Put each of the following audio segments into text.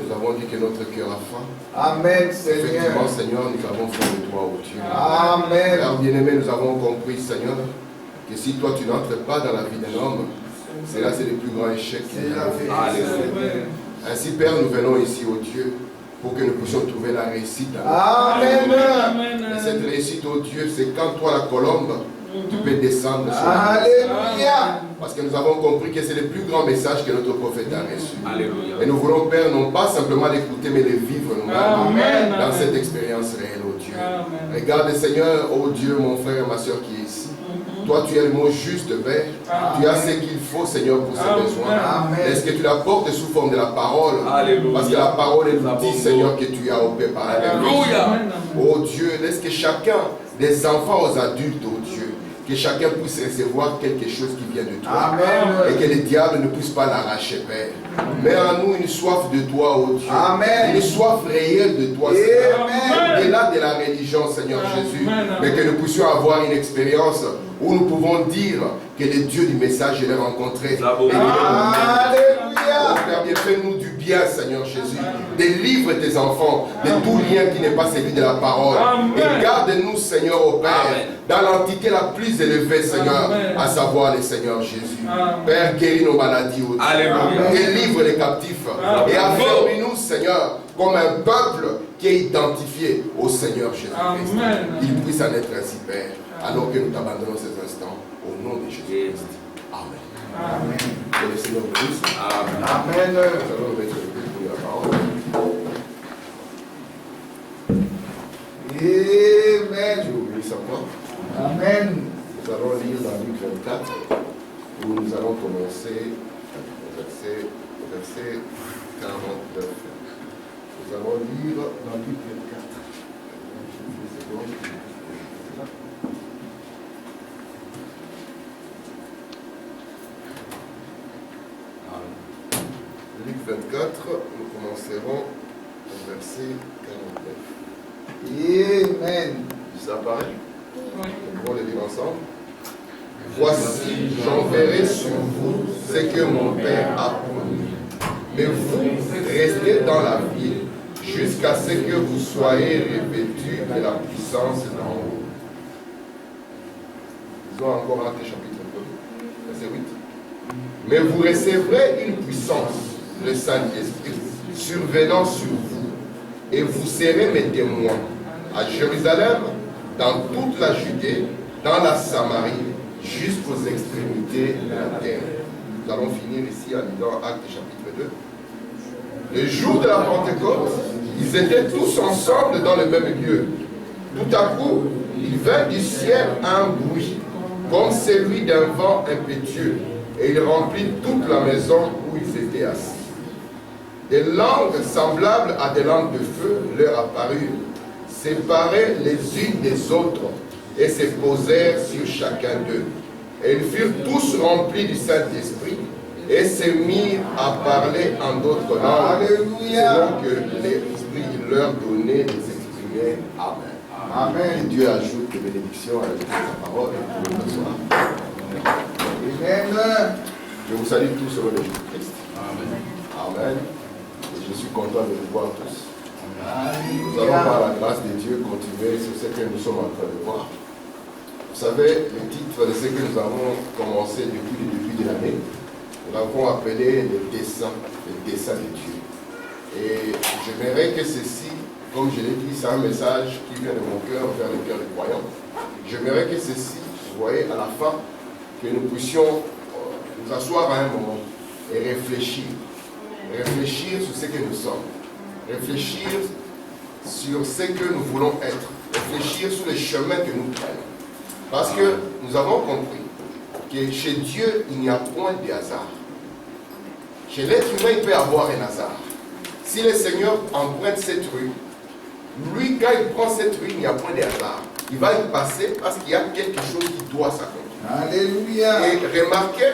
nous avons dit que notre cœur a faim. Amen, Seigneur. Effectivement, Seigneur, nous avons faim de toi, oh Dieu. Amen. Alors, bien-aimé, nous avons compris, Seigneur, que si toi tu n'entres pas dans la vie d'un homme, c'est le plus grand échec qu'il y a. Ainsi, Père, nous venons ici, oh Dieu, pour que nous puissions trouver la réussite. Amen. Et cette réussite, oh Dieu, c'est quand toi, la colombe, tu peux descendre sur Alléluia. Parce que nous avons compris que c'est le plus grand message que notre prophète a reçu. Alléluia. Et nous voulons, Père, non pas simplement l'écouter, mais le vivre nous-mêmes dans cette Amen. expérience réelle, oh Dieu. Amen. Regarde, Seigneur, oh Dieu, mon frère et ma soeur qui est ici. Toi, tu as le mot juste, Père. Tu as ce qu'il faut, Seigneur, pour ses Amen. besoins. Amen. Est-ce que tu l'apportes sous forme de la parole? Alléluia. Parce que la parole est l'outil, Seigneur, que tu as opéré par la Alléluia. Oh Dieu, laisse que chacun, des enfants aux adultes, oh Dieu, que chacun puisse recevoir quelque chose qui vient de toi. Amen. Et que le diable ne puisse pas l'arracher, Père. Mets en nous une soif de toi, oh Dieu. Amen. Une soif réelle de toi, Amen. Seigneur. Au-delà de la religion, Seigneur Jésus. Mais que nous puissions avoir une expérience où nous pouvons dire que le Dieu du message, je l'ai rencontré. Et Alléluia. Père, bien fais-nous du bien, Seigneur Jésus. Délivre tes enfants de tout lien qui n'est pas celui de la parole. Amen. Et garde-nous, Seigneur, au Père, Amen. dans l'entité la plus élevée, Seigneur, Amen. à savoir le Seigneur Jésus. Amen. Père, guéris nos maladies, oh Dieu. Alléluia. Délivre les captifs. Amen. Et affermis-nous, Seigneur, comme un peuple qui est identifié au Seigneur Jésus-Christ. Amen. Il puisse en être ainsi, Père, alors que nous t'abandonnons ces instants, au nom de Jésus-Christ. Amen. Amen. Que le Seigneur vous bénisse. Amen. Amen. Nous allons mettre le but pour la parole. Amen. Dieu vous bénisse encore. Amen. Nous allons lire dans Luc 24, où nous allons commencer au verset 49. Nous allons lire dans Luc 24. Une seconde. Luc 24, nous commencerons au verset 49. Amen. Ça apparaît? Oui. Nous pouvons le lire ensemble. Voici, j'enverrai sur vous ce que mon Père a promis. Mais vous restez dans la ville jusqu'à ce que vous soyez revêtus de la puissance d'en haut. Lisons encore Actes chapitre 2, verset 8. Mais vous recevrez une puissance, le Saint-Esprit, survenant sur vous, et vous serez mes témoins à Jérusalem, dans toute la Judée, dans la Samarie, jusqu'aux extrémités de la terre. Nous allons finir ici en lisant Actes chapitre 2. Le jour de la Pentecôte, ils étaient tous ensemble dans le même lieu. Tout à coup, il vint du ciel un bruit, comme celui d'un vent impétueux, et il remplit toute la maison où ils étaient assis. Des langues semblables à des langues de feu leur apparurent, séparées les unes des autres, et se posèrent sur chacun d'eux. Et ils furent tous remplis du Saint-Esprit, et se mirent à parler en d'autres langues, Alléluia. selon que l'Esprit leur donnait de s'exprimer. Amen. Amen. Que Dieu ajoute des bénédictions à la lecture de sa parole et pour le soir. Amen. Je vous salue tous au nom de Jésus-Christ. Amen. Amen. Et je suis content de vous voir tous. Nous allons, par la grâce de Dieu, continuer sur ce que nous sommes en train de voir. Vous savez, le titre de ce que nous avons commencé depuis le début de l'année, nous l'avons appelé le dessein de Dieu. Et j'aimerais que ceci, comme je l'ai dit, c'est un message qui vient de mon cœur vers le cœur des croyants. J'aimerais que ceci, vous voyez, à la fin, que nous puissions nous asseoir à un moment et réfléchir. Réfléchir sur ce que nous sommes. Réfléchir sur ce que nous voulons être. Réfléchir sur les chemins que nous prenons. Parce que nous avons compris que chez Dieu, il n'y a point de hasard. Chez l'être humain, il peut y avoir un hasard. Si le Seigneur emprunte cette rue, lui, quand il prend cette rue, il n'y a point de hasard. Il va y passer parce qu'il y a quelque chose qui doit s'accomplir. Alléluia. Et remarquez,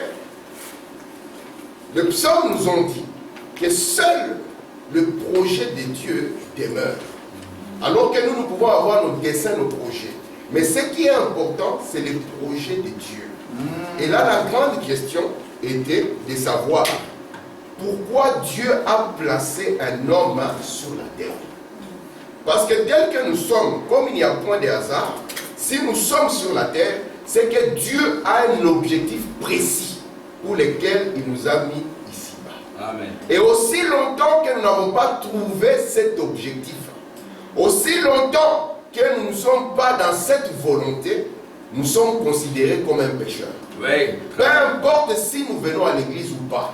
le psaume nous ont dit que seul le projet de Dieu demeure. Alors que nous pouvons avoir nos desseins, nos projets. Mais ce qui est important, c'est le projet de Dieu. Et là, la grande question était de savoir pourquoi Dieu a placé un homme sur la terre. Parce que tel que nous sommes, comme il n'y a point de hasard, si nous sommes sur la terre, c'est que Dieu a un objectif précis pour lequel il nous a mis ici-bas. Amen. Et aussi longtemps que nous n'avons pas trouvé cet objectif, aussi longtemps que nous ne sommes pas dans cette volonté, nous sommes considérés comme un pécheur. Oui. Peu importe si nous venons à l'église ou pas.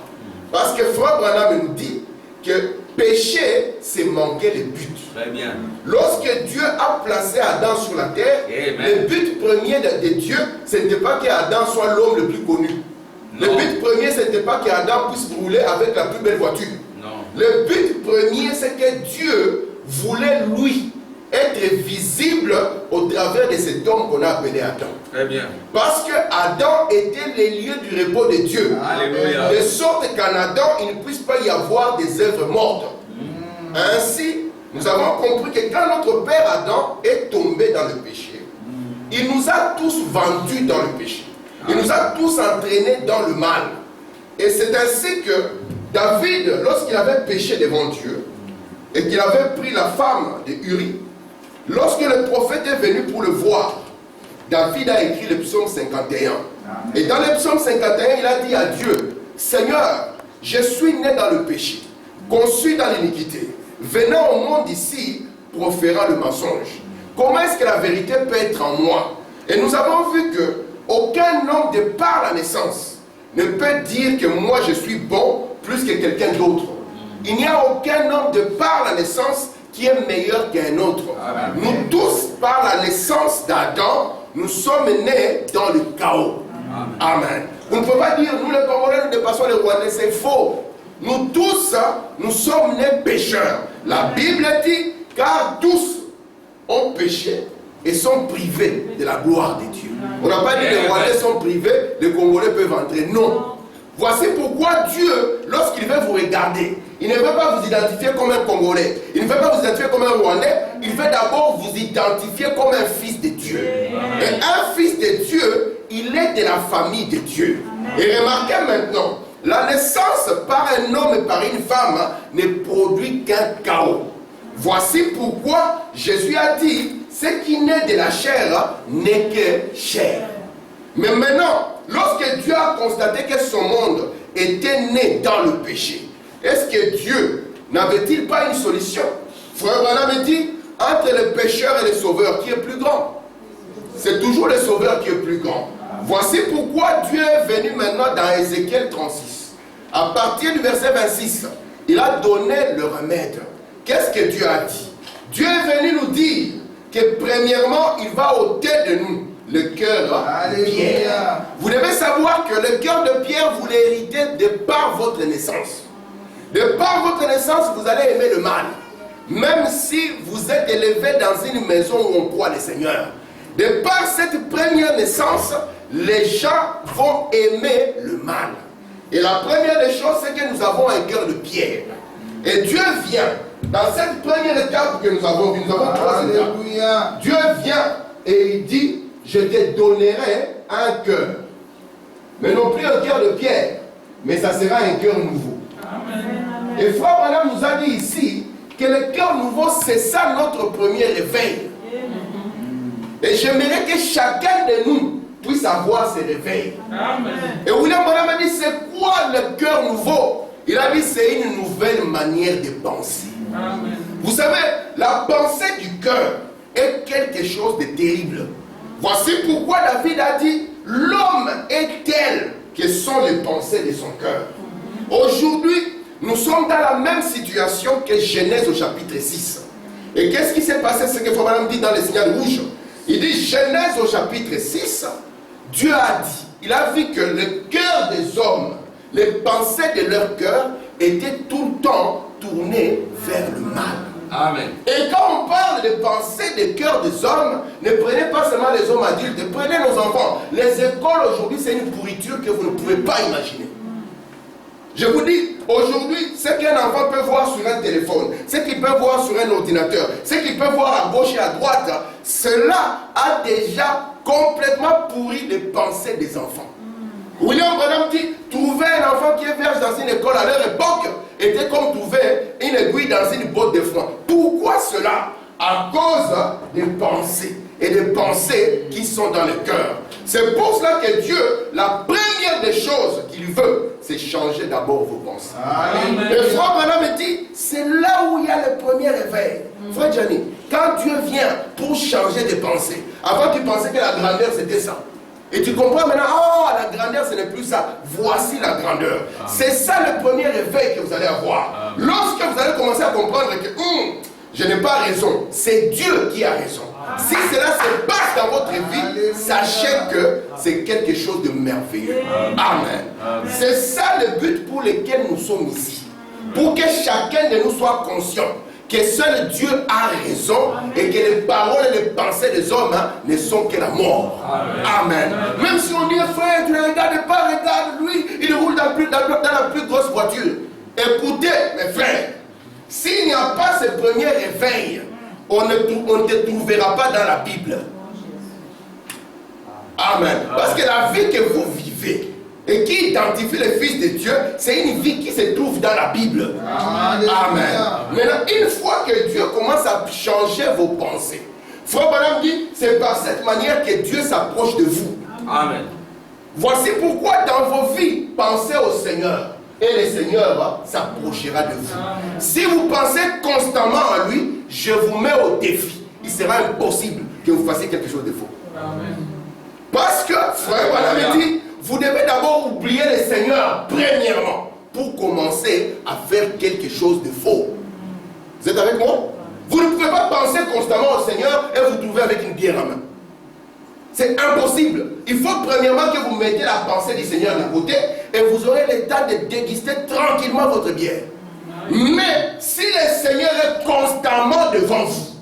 Parce que Frère Branham nous dit que pécher, c'est manquer le but. Très bien. Lorsque Dieu a placé Adam sur la terre, Amen. le but premier de Dieu, ce n'était pas qu'Adam soit l'homme le plus connu. Le Non. but premier, ce n'était pas qu'Adam puisse rouler avec la plus belle voiture. Non. Le but premier, c'est que Dieu voulait, lui, être visible au travers de cet homme qu'on a appelé Adam. Très bien. Parce que Adam était les lieux du repos de Dieu. Alléluia. De sorte qu'en Adam, il ne puisse pas y avoir des œuvres mortes. Ainsi, nous avons compris que quand notre père Adam est tombé dans le péché, il nous a tous vendus dans le péché. Il nous a tous entraînés dans le mal. Et c'est ainsi que David, lorsqu'il avait péché devant Dieu, et qu'il avait pris la femme de Uri, lorsque le prophète est venu pour le voir, David a écrit le psaume 51. Et dans le psaume 51, il a dit à Dieu, Seigneur, je suis né dans le péché, conçu dans l'iniquité, venant au monde ici, proférant le mensonge. Comment est-ce que la vérité peut être en moi? Et nous avons vu que aucun homme de par la naissance ne peut dire que moi je suis bon plus que quelqu'un d'autre. Il n'y a aucun homme de par la naissance qui est meilleur qu'un autre. Amen. Nous tous, par la naissance d'Adam, nous sommes nés dans le chaos. Amen. Amen. Vous ne pouvez pas dire, nous les Congolais, nous dépassons les Rwandais, c'est faux. Nous tous, nous sommes nés pécheurs. La Bible dit, car tous ont péché et sont privés de la gloire de Dieu. On n'a pas dit que les Rwandais sont privés, les Congolais peuvent entrer. Non. Voici pourquoi Dieu, lorsqu'il veut vous regarder, il ne veut pas vous identifier comme un Congolais. Il ne veut pas vous identifier comme un Rwandais. Il veut d'abord vous identifier comme un fils de Dieu. Et un fils de Dieu, il est de la famille de Dieu. Et remarquez maintenant, la naissance par un homme et par une femme ne produit qu'un chaos. Voici pourquoi Jésus a dit, ce qui naît de la chair n'est que chair. Mais maintenant, lorsque Dieu a constaté que son monde était né dans le péché, est-ce que Dieu n'avait-il pas une solution? Frère Branham dit, entre le pécheur et le sauveur, qui est plus grand? C'est toujours le sauveur qui est plus grand. Voici pourquoi Dieu est venu maintenant dans Ézéchiel 36. À partir du verset 26, il a donné le remède. Qu'est-ce que Dieu a dit? Dieu est venu nous dire que premièrement, il va ôter de nous le cœur de pierre. Vous devez savoir que le cœur de pierre, vous l'héritez de par votre naissance. De par votre naissance, vous allez aimer le mal. Même si vous êtes élevé dans une maison où on croit le Seigneur. De par cette première naissance, les gens vont aimer le mal. Et la première des choses, c'est que nous avons un cœur de pierre. Et Dieu vient, dans cette première étape que nous avons vue, nous avons trois étapes. Dieu vient et il dit, je te donnerai un cœur. Mais non plus un cœur de pierre, mais ça sera un cœur nouveau. Amen. Et Frère Branham nous a dit ici que le cœur nouveau, c'est ça notre premier réveil. Et j'aimerais que chacun de nous puisse avoir ce réveil. Amen. Et William Branham a dit, c'est quoi le cœur nouveau? Il a dit, c'est une nouvelle manière de penser. Amen. Vous savez, la pensée du cœur est quelque chose de terrible. Voici pourquoi David a dit, l'homme est tel que sont les pensées de son cœur. Aujourd'hui, nous sommes dans la même situation que Genèse au chapitre 6. Et qu'est-ce qui s'est passé? Ce que Frère dit dans le signal rouge. Il dit, Genèse au chapitre 6, Dieu a dit, il a vu que le cœur des hommes, les pensées de leur cœur étaient tout le temps tournées vers le mal. Amen. Et quand on parle de pensées des cœurs des hommes, ne prenez pas seulement les hommes adultes, prenez nos enfants. Les écoles aujourd'hui, c'est une pourriture que vous ne pouvez pas imaginer. Je vous dis, aujourd'hui, ce qu'un enfant peut voir sur un téléphone, ce qu'il peut voir sur un ordinateur, ce qu'il peut voir à gauche et à droite, cela a déjà complètement pourri les pensées des enfants. William Branham dit, trouver un enfant qui est vierge dans une école à leur époque était comme trouver une aiguille dans une botte de foin. Pourquoi cela? À cause des pensées et des pensées qui sont dans le cœur. C'est pour cela que Dieu, la première des choses qu'il veut, c'est changer d'abord vos pensées. Et Frère Branham dit, c'est là où il y a le premier réveil. Frère Gianni, quand Dieu vient pour changer des pensées, avant tu pensais que la grandeur c'était ça. Et tu comprends maintenant, oh, la grandeur ce n'est plus ça. Voici la grandeur. C'est ça le premier réveil que vous allez avoir. Lorsque vous allez commencer à comprendre que je n'ai pas raison, c'est Dieu qui a raison. Si cela se passe dans votre vie, sachez que c'est quelque chose de merveilleux. Amen. C'est ça le but pour lequel nous sommes ici. Pour que chacun de nous soit conscient que seul Dieu a raison et que les paroles et les pensées des hommes ne sont que la mort. Amen. Même si on dit, frère, tu ne regardes pas, regarde lui, il roule dans la plus grosse voiture. Écoutez, mes frères, s'il n'y a pas ce premier réveil, on ne te trouvera pas dans la Bible. Amen. Parce que la vie que vous vivez et qui identifie le Fils de Dieu, c'est une vie qui se trouve dans la Bible. Amen. Maintenant, une fois que Dieu commence à changer vos pensées, Frère Branham dit, c'est par cette manière que Dieu s'approche de vous. Amen. Voici pourquoi dans vos vies, pensez au Seigneur. Et le Seigneur s'approchera de vous. Si vous pensez constamment à lui, je vous mets au défi. Il sera impossible que vous fassiez quelque chose de faux. Amen. Parce que, Frère Branham dit, vous devez d'abord oublier le Seigneur, premièrement, pour commencer à faire quelque chose de faux. Vous êtes avec moi? Vous ne pouvez pas penser constamment au Seigneur et vous trouver avec une bière en main. C'est impossible. Il faut premièrement que vous mettez la pensée du Seigneur de côté et vous aurez le temps de déguster tranquillement votre bière. Mais si le Seigneur est constamment devant vous,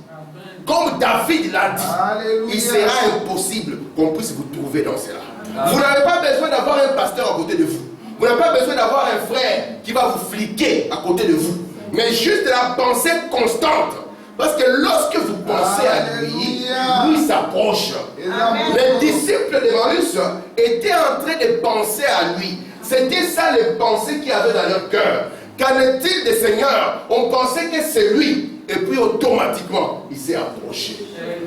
comme David l'a dit, il sera impossible qu'on puisse vous trouver dans cela. Vous n'avez pas besoin d'avoir un pasteur à côté de vous. Vous n'avez pas besoin d'avoir un frère qui va vous fliquer à côté de vous. Mais juste la pensée constante. Parce que lorsque vous pensez à lui, lui s'approche. Les disciples d'Emmaüs étaient en train de penser à lui. C'était ça les pensées qu'il y avait dans leur cœur. Qu'en est-il des Seigneurs? On pensait que c'est lui. Et puis automatiquement, il s'est approché.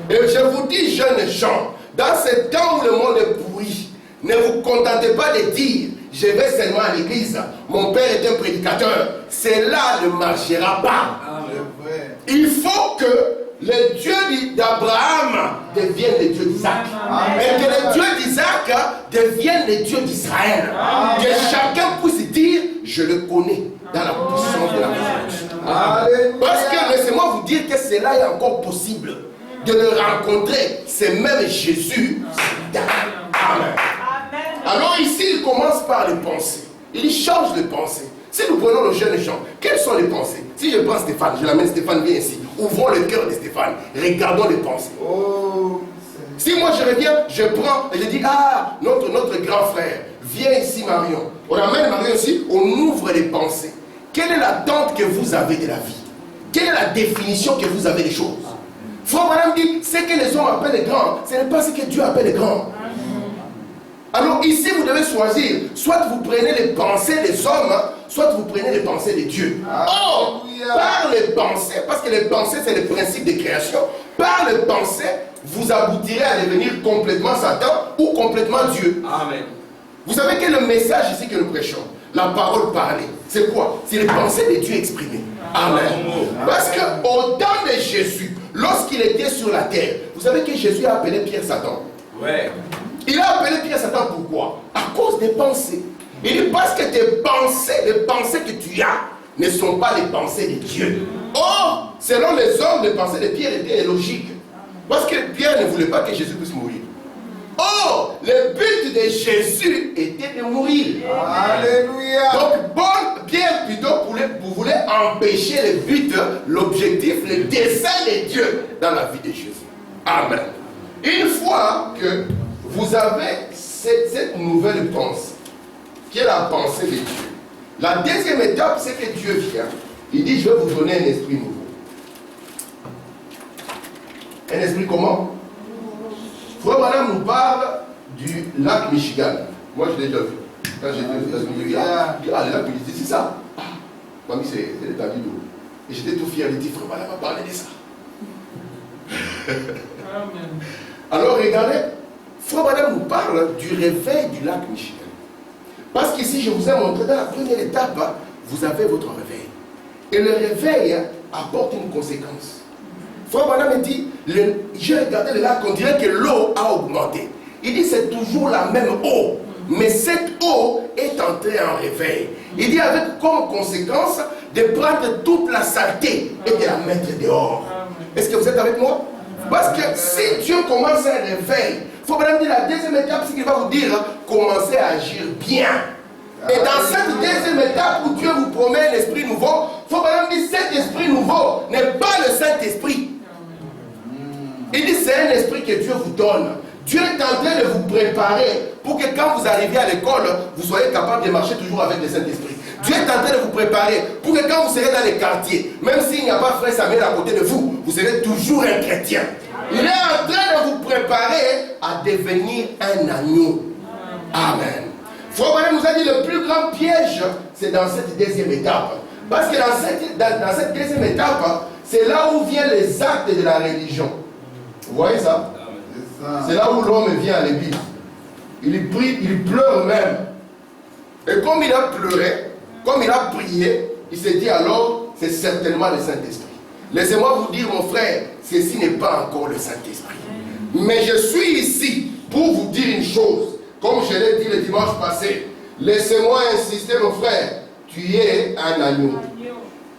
Et je vous dis, jeunes gens, dans ce temps où le monde est pourri, ne vous contentez pas de dire, je vais seulement à l'église, mon père est un prédicateur. Cela ne marchera pas. Il faut que le Dieu d'Abraham devienne le Dieu d'Isaac. Et que le Dieu d'Isaac devienne le Dieu d'Israël. Que chacun puisse dire, je le connais dans la puissance de la résurrection. Parce que laissez-moi vous dire que cela est encore possible. De le rencontrer, c'est même Jésus. Amen. Alors ici, il commence par les pensées. Il change les pensées. Si nous prenons les jeunes gens, quelles sont les pensées? Si je prends Stéphane, je l'amène, Stéphane, viens ici. Ouvrons le cœur de Stéphane. Regardons les pensées. Si moi je reviens, je prends et je dis, ah, notre grand frère, viens ici Marion. On amène Marion ici, on ouvre les pensées. Quelle est l'attente que vous avez de la vie? Quelle est la définition que vous avez des choses? Frère Branham dit, ce que les hommes appellent grand, ce n'est pas ce que Dieu appelle grand. Alors ici, vous devez choisir. Soit vous prenez les pensées des hommes, soit vous prenez les pensées de Dieu. Or, par les pensées, parce que les pensées, c'est le principe de création, par les pensées, vous aboutirez à devenir complètement Satan ou complètement Dieu. Amen. Vous savez quel est le message ici que nous prêchons? La parole parlée. C'est quoi? C'est les pensées de Dieu exprimées. Amen. Parce qu'au temps de Jésus, lorsqu'il était sur la terre, vous savez que Jésus a appelé Pierre Satan. Ouais. Il a appelé Pierre Satan pourquoi? À cause des pensées. Il dit parce que tes pensées, les pensées que tu as, ne sont pas les pensées de Dieu. Or, selon les hommes, les pensées de Pierre étaient logiques. Parce que Pierre ne voulait pas que Jésus puisse mourir. Or, le but de Jésus était de mourir. Alléluia. Donc, Pierre plutôt voulait empêcher le but, l'objectif, le dessein de Dieu dans la vie de Jésus. Amen. Une fois que vous avez cette nouvelle pensée, qui est la pensée de Dieu. La deuxième étape, c'est que Dieu vient. Il dit, je vais vous donner un esprit nouveau. Un esprit comment? Frère Branham nous parle du lac Michigan. Moi, je l'ai déjà vu. Quand j'étais aux États-Unis, je dis, ah, là, il dit, c'est ça. Ah, mamie, c'est l'état du dos. Et j'étais tout fier, il dit, frère, voilà, va parler de ça. Amen. Alors, regardez, frère Madame nous parle du réveil du lac Michigan. Parce qu'ici, je vous ai montré, dans la première étape, vous avez votre réveil. Et le réveil apporte une conséquence. Frère Madame me dit, j'ai regardé le lac, on dirait que l'eau a augmenté. Il dit, c'est toujours la même eau. Mais cette eau est entrée en réveil. Il dit, avec comme conséquence de prendre toute la saleté et de la mettre dehors. Est-ce que vous êtes avec moi? Parce que si Dieu commence un réveil, il faut vraiment dire la deuxième étape, c'est qu'il va vous dire, commencez à agir bien. Et dans cette deuxième étape où Dieu vous promet un esprit nouveau, il faut vraiment dire, cet esprit nouveau n'est pas le Saint-Esprit. Il dit, c'est un esprit que Dieu vous donne. Dieu est en train de vous préparer pour que quand vous arrivez à l'école, vous soyez capable de marcher toujours avec le Saint-Esprit. Dieu est en train de vous préparer pour que quand vous serez dans les quartiers, même s'il n'y a pas frère Samuel à côté de vous, vous serez toujours un chrétien. Il est en train de vous préparer à devenir un agneau. Amen. Frère nous a dit le plus grand piège, c'est dans cette deuxième étape. Parce que dans cette deuxième étape, c'est là où viennent les actes de la religion. Vous voyez ça? C'est là où l'homme vient à l'église. Il prie, il pleure même. Et comme il a pleuré, comme il a prié, il s'est dit alors, c'est certainement le Saint-Esprit. Laissez-moi vous dire, mon frère, ceci n'est pas encore le Saint-Esprit. Mais je suis ici pour vous dire une chose. Comme je l'ai dit le dimanche passé, laissez-moi insister, mon frère, tu es un agneau.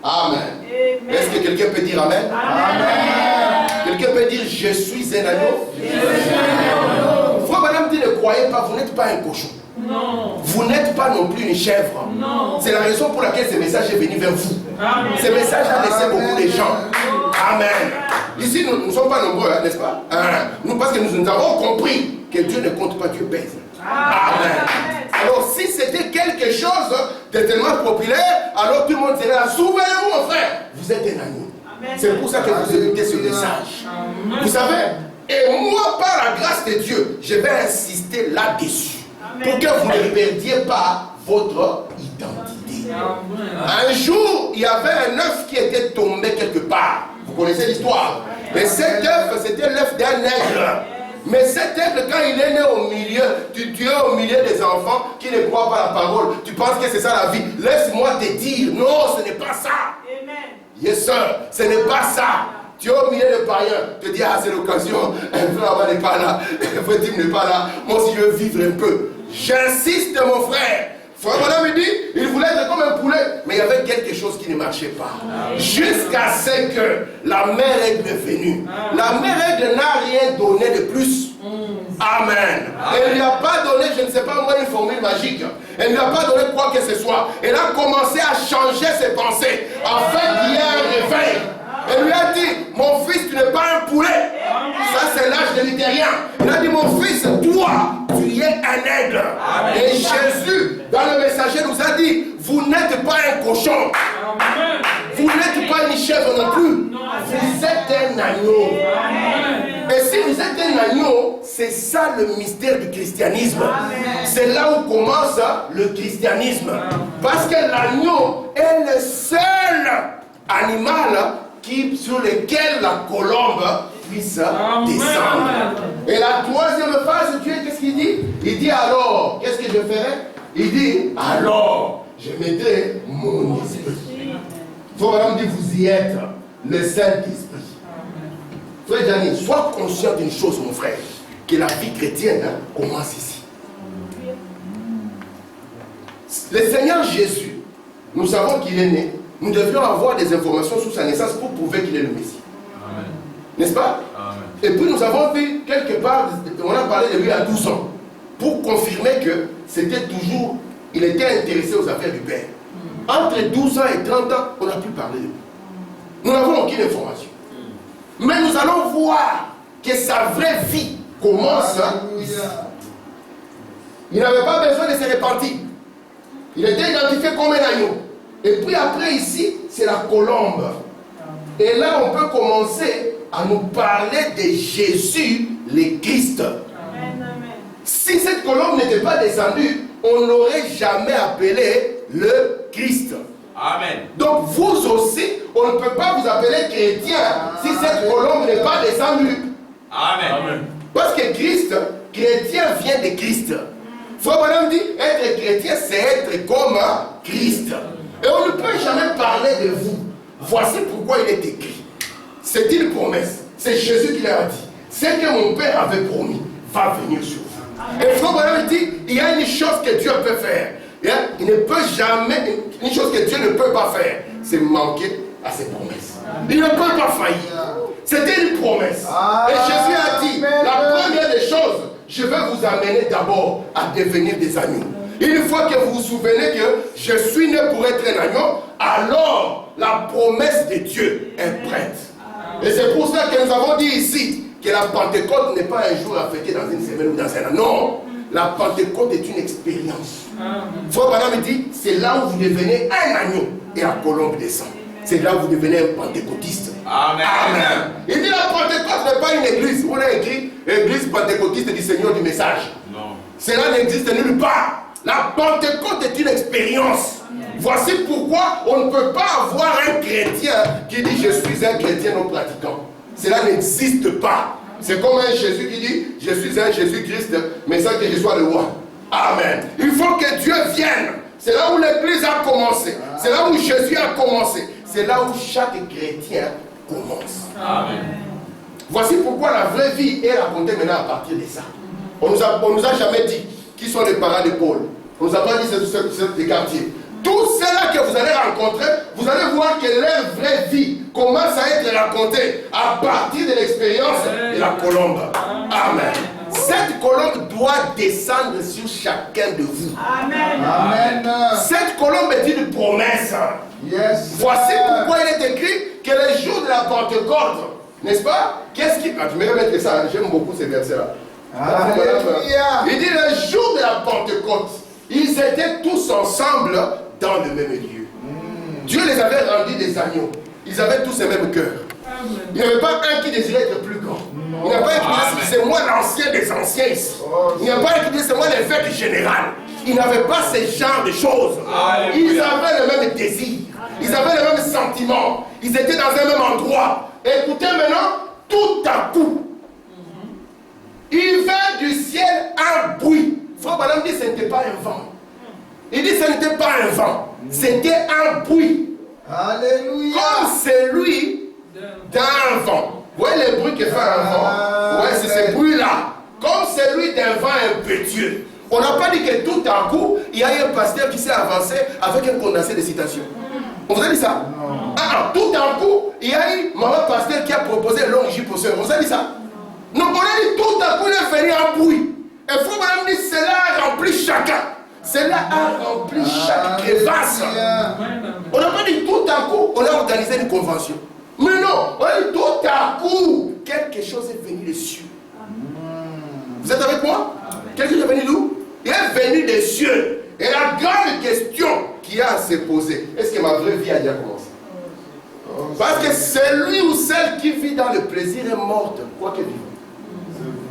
Amen. Est-ce que quelqu'un peut dire Amen? Amen. Quelqu'un peut dire je suis un agneau? Frère Madame dit ne croyez pas, vous n'êtes pas un cochon. Non. Vous n'êtes pas non plus une chèvre. C'est la raison pour laquelle ce message est venu vers vous. Amen. Ce message a laissé beaucoup de gens. Amen. Ici, nous ne sommes pas nombreux, hein, n'est-ce pas? Nous, parce que nous avons compris que Dieu ne compte pas, Dieu pèse. Amen. Alors, si c'était quelque chose de tellement populaire, alors tout le monde serait là. Souvenez-vous, mon frère, vous êtes un agneau. C'est pour ça que vous écoutez ce message. Amen. Vous savez, et moi, par la grâce de Dieu, je vais insister là-dessus. Pour que vous ne perdiez pas votre identité. Un jour, il y avait un œuf qui était tombé quelque part. Vous connaissez l'histoire. Et cet œuf, c'était l'œuf d'un aigle. Mais cet aigle, quand il est né au milieu, tu es au milieu des enfants qui ne croient pas la parole. Tu penses que c'est ça la vie. Laisse-moi te dire, non, ce n'est pas ça. Yes, sir, ce n'est pas ça. Tu es au milieu des païens, tu te dis, ah, c'est l'occasion, un frère Abba n'est pas là, un frère Tim n'est pas là, moi aussi je veux vivre un peu. J'insiste, mon frère. Frère Madame me dit, il voulait être comme un poulet, mais il y avait quelque chose qui ne marchait pas. Jusqu'à ce que la mère aigle est venue. La mère aigle n'a rien donné de plus. Amen. Elle ne lui a pas donné, je ne sais pas moi, une formule magique. Elle ne lui a pas donné quoi que ce soit. Elle a commencé à changer ses pensées afin qu'il y ait un réveil. Elle lui a dit, mon fils, tu n'es pas un poulet. Ça, c'est l'âge de l'Itérien. Il a dit, mon fils, toi, tu es un aigle. Amen. Et Jésus, dans le messager, nous a dit, vous n'êtes pas un cochon. Amen. Vous n'êtes pas une chèvre non plus. Vous êtes un agneau. Amen. Et si vous êtes un agneau, c'est ça le mystère du christianisme. C'est là où commence le christianisme. Parce que l'agneau est le seul animal sur lequel la colombe puisse descendre. Et la troisième phase, Dieu, qu'est-ce qu'il dit? Il dit alors, qu'est-ce que je ferai? Il dit alors, je mettrai mon esprit. Il faut vraiment dire, vous y êtes, le Saint-Esprit. Frère Gianni, sois conscient d'une chose, mon frère, que la vie chrétienne commence ici. Le Seigneur Jésus, nous savons qu'il est né. Nous devions avoir des informations sur sa naissance pour prouver qu'il est le Messie. N'est-ce pas? Amen. Et puis nous avons vu quelque part, on a parlé de lui à 12 ans, pour confirmer que c'était toujours, il était intéressé aux affaires du Père. Entre 12 ans et 30 ans, on n'a plus parlé de lui. Nous n'avons aucune information. Mais nous allons voir que sa vraie vie commence ici. Il n'avait pas besoin de se repentir. Il était identifié comme un agneau. Et puis après ici, c'est la colombe. Et là, on peut commencer à nous parler de Jésus, le Christ. Amen, amen. Si cette colombe n'était pas descendue, on n'aurait jamais appelé le Christ. Amen. Donc vous aussi, on ne peut pas vous appeler chrétien si cette colombe n'est pas descendue. Amen. Parce que Christ, chrétien vient de Christ. Frère Branham dit, être chrétien, c'est être comme Christ. Et on ne peut jamais parler de vous. Voici pourquoi il est écrit. C'est une promesse. C'est Jésus qui l'a dit. Ce que mon Père avait promis va venir sur vous. Et Frère Branham dit, il y a une chose que Dieu peut faire. Il ne peut jamais, une chose que Dieu ne peut pas faire, c'est manquer à ses promesses. Il ne peut pas faillir. C'était une promesse. Et Jésus a dit, la première des choses, je vais vous amener d'abord à devenir des agneaux. Une fois que vous vous souvenez que je suis né pour être un agneau, alors la promesse de Dieu est prête. Et c'est pour ça que nous avons dit ici que la Pentecôte n'est pas un jour à fêter dans une semaine ou dans un an. Non, la Pentecôte est une expérience. Frère Branham dit, c'est là où vous devenez un agneau et la colombe descend. C'est là où vous devenez un pentecôtiste. Amen. Amen. Il dit la Pentecôte n'est pas une église. On a écrit église pentecôtiste du Seigneur du message. Non. Cela n'existe nulle part. La Pentecôte est une expérience. Voici pourquoi on ne peut pas avoir un chrétien qui dit je suis un chrétien non pratiquant. Cela n'existe pas. C'est comme un Jésus qui dit je suis un Jésus-Christ, mais sans que je sois le roi. Amen. Il faut que Dieu vienne. C'est là où l'église a commencé. C'est là où Jésus a commencé. C'est là où chaque chrétien commence. Amen. Voici pourquoi la vraie vie est racontée maintenant à partir de ça. On nous a jamais dit qui sont les parents de Paul. On nous a pas dit c'est des quartiers. Tous ceux-là que vous allez rencontrer, vous allez voir que leur vraie vie commence à être racontée à partir de l'expérience de la colombe. Amen. Cette colombe doit descendre sur chacun de vous. Amen. Amen. Cette colombe est une promesse. Yes. Voici pourquoi il est écrit que le jour de la Pentecôte, n'est-ce pas? Qu'est-ce qui... je vais mettre ça, j'aime beaucoup ces versets-là. Alléluia. Il dit le jour de la Pentecôte, ils étaient tous ensemble dans le même lieu. Dieu les avait rendus des agneaux. Ils avaient tous le même cœur. Il n'y avait pas un qui désirait être plus grand. Il n'y a pas un qui disait c'est moi l'ancien des anciens ici. Il n'y a pas un qui disait c'est moi l'évêque général. Ils n'avaient pas ce genre de choses. Ils avaient le même désir. Ils avaient le même sentiment. Ils étaient dans un même endroit. Écoutez maintenant, tout à coup, il vint du ciel un bruit. Frère Branham dit ce n'était pas un vent. Il dit ce n'était pas un vent. C'était un bruit. Alléluia. Comme celui d'un vent. Vous voyez le bruit que fait un vent? Oui, c'est ce bruit-là. Comme celui d'un vent impétueux. On n'a pas dit que tout à coup, il y a un pasteur qui s'est avancé avec un condensé de citations. On vous a dit ça? Tout à coup, il y a eu maman pasteur qui a proposé un long pour ça. On vous a dit ça? Non, on a dit tout à coup, il est venu un bruit. Et il faut même dire cela a rempli chacun. Cela a rempli chaque crevasse. On n'a pas dit tout à coup, on a organisé une convention. Mais non, on a dit tout à coup, quelque chose est venu des cieux. Vous êtes avec moi? Quelque chose est venu d'où? Il est venu des cieux. Et la grande question qui a à se poser, est-ce que ma vraie vie a déjà commencé? Parce que celui ou celle qui vit dans le plaisir est morte, quoi que vive.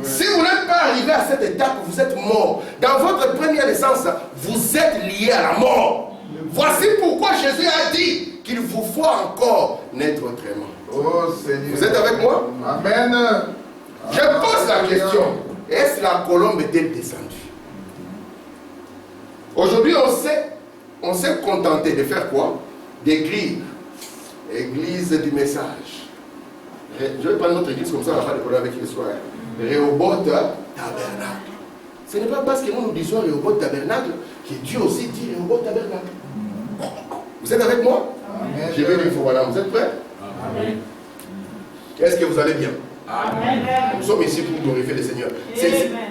Si vous n'êtes pas arrivé à cette étape, vous êtes mort. Dans votre première naissance, vous êtes lié à la mort. Voici pourquoi Jésus a dit qu'il vous faut encore naître autrement. Oh Seigneur. Vous êtes avec moi? Amen. Je pose la question. Est-ce la colombe est-elle descendue? Aujourd'hui, on s'est contenté de faire quoi? D'écrire Église du message. Je vais prendre notre église comme ça, on n'a pas de problème avec l'histoire. Rehoboth tabernacle. Ce n'est pas parce que nous disons Rehoboth tabernacle que Dieu aussi dit Rehoboth tabernacle. Vous êtes avec moi? Amen. Je vais dire voilà, vous êtes prêts? Amen. Est-ce que vous allez bien? Amen. Nous sommes ici pour glorifier le Seigneur.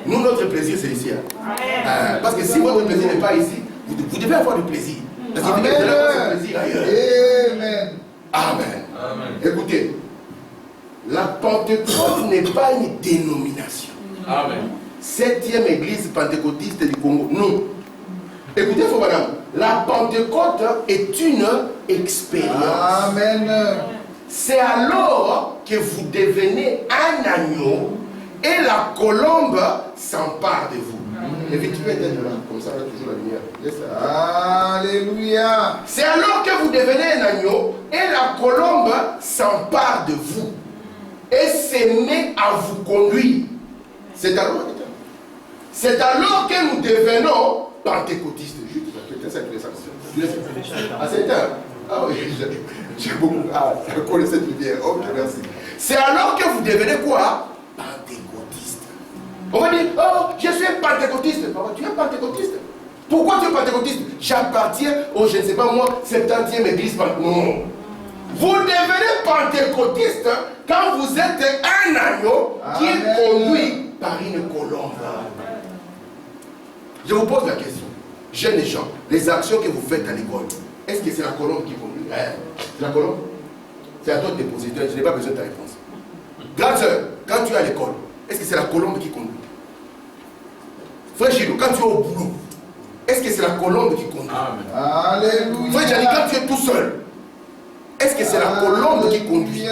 Nous, notre plaisir, c'est ici. Parce que si votre plaisir n'est pas ici, vous devez avoir du plaisir. Parce que vous devez avoir du plaisir ailleurs. Amen. Amen. Amen. Écoutez, la Pentecôte n'est pas une dénomination. Amen. 7e église pentecôtiste du Congo. Non. Écoutez, frère madame, la Pentecôte est une expérience. Amen. C'est alors que vous devenez un agneau et la colombe s'empare de vous. Et vite, tu peux éteindre là, comme ça, là, toujours la lumière. Laisse là. Alléluia. C'est alors que vous devenez un agneau et la colombe s'empare de vous et se met à vous conduire. C'est alors que nous devenons pentecôtistes. Ah, c'est un. Ah oui, j'ai beaucoup. Ah, je connais cette lumière. Ok, merci. C'est alors que vous devenez quoi? Pentecôtiste. On va dire, oh, je suis un pentecôtiste. Papa, tu es pentecôtiste. Pourquoi tu es pentecôtiste? J'appartiens au, je ne sais pas moi, 70e église. Non. Vous devenez pentecôtiste quand vous êtes un agneau qui est conduit par une colombe. Je vous pose la question. Jeunes gens, les actions que vous faites à l'école, est-ce que c'est la colombe qui conduit? C'est la colombe? C'est à toi de déposer. Je n'ai pas besoin de ta réponse. Grande soeur, quand tu es à l'école, est-ce que c'est la colombe qui conduit? Frère Gilles, quand tu es au boulot, est-ce que c'est la colombe qui conduit? Alléluia. Frère Gianni, quand tu es tout seul, est-ce que c'est la colombe qui conduit?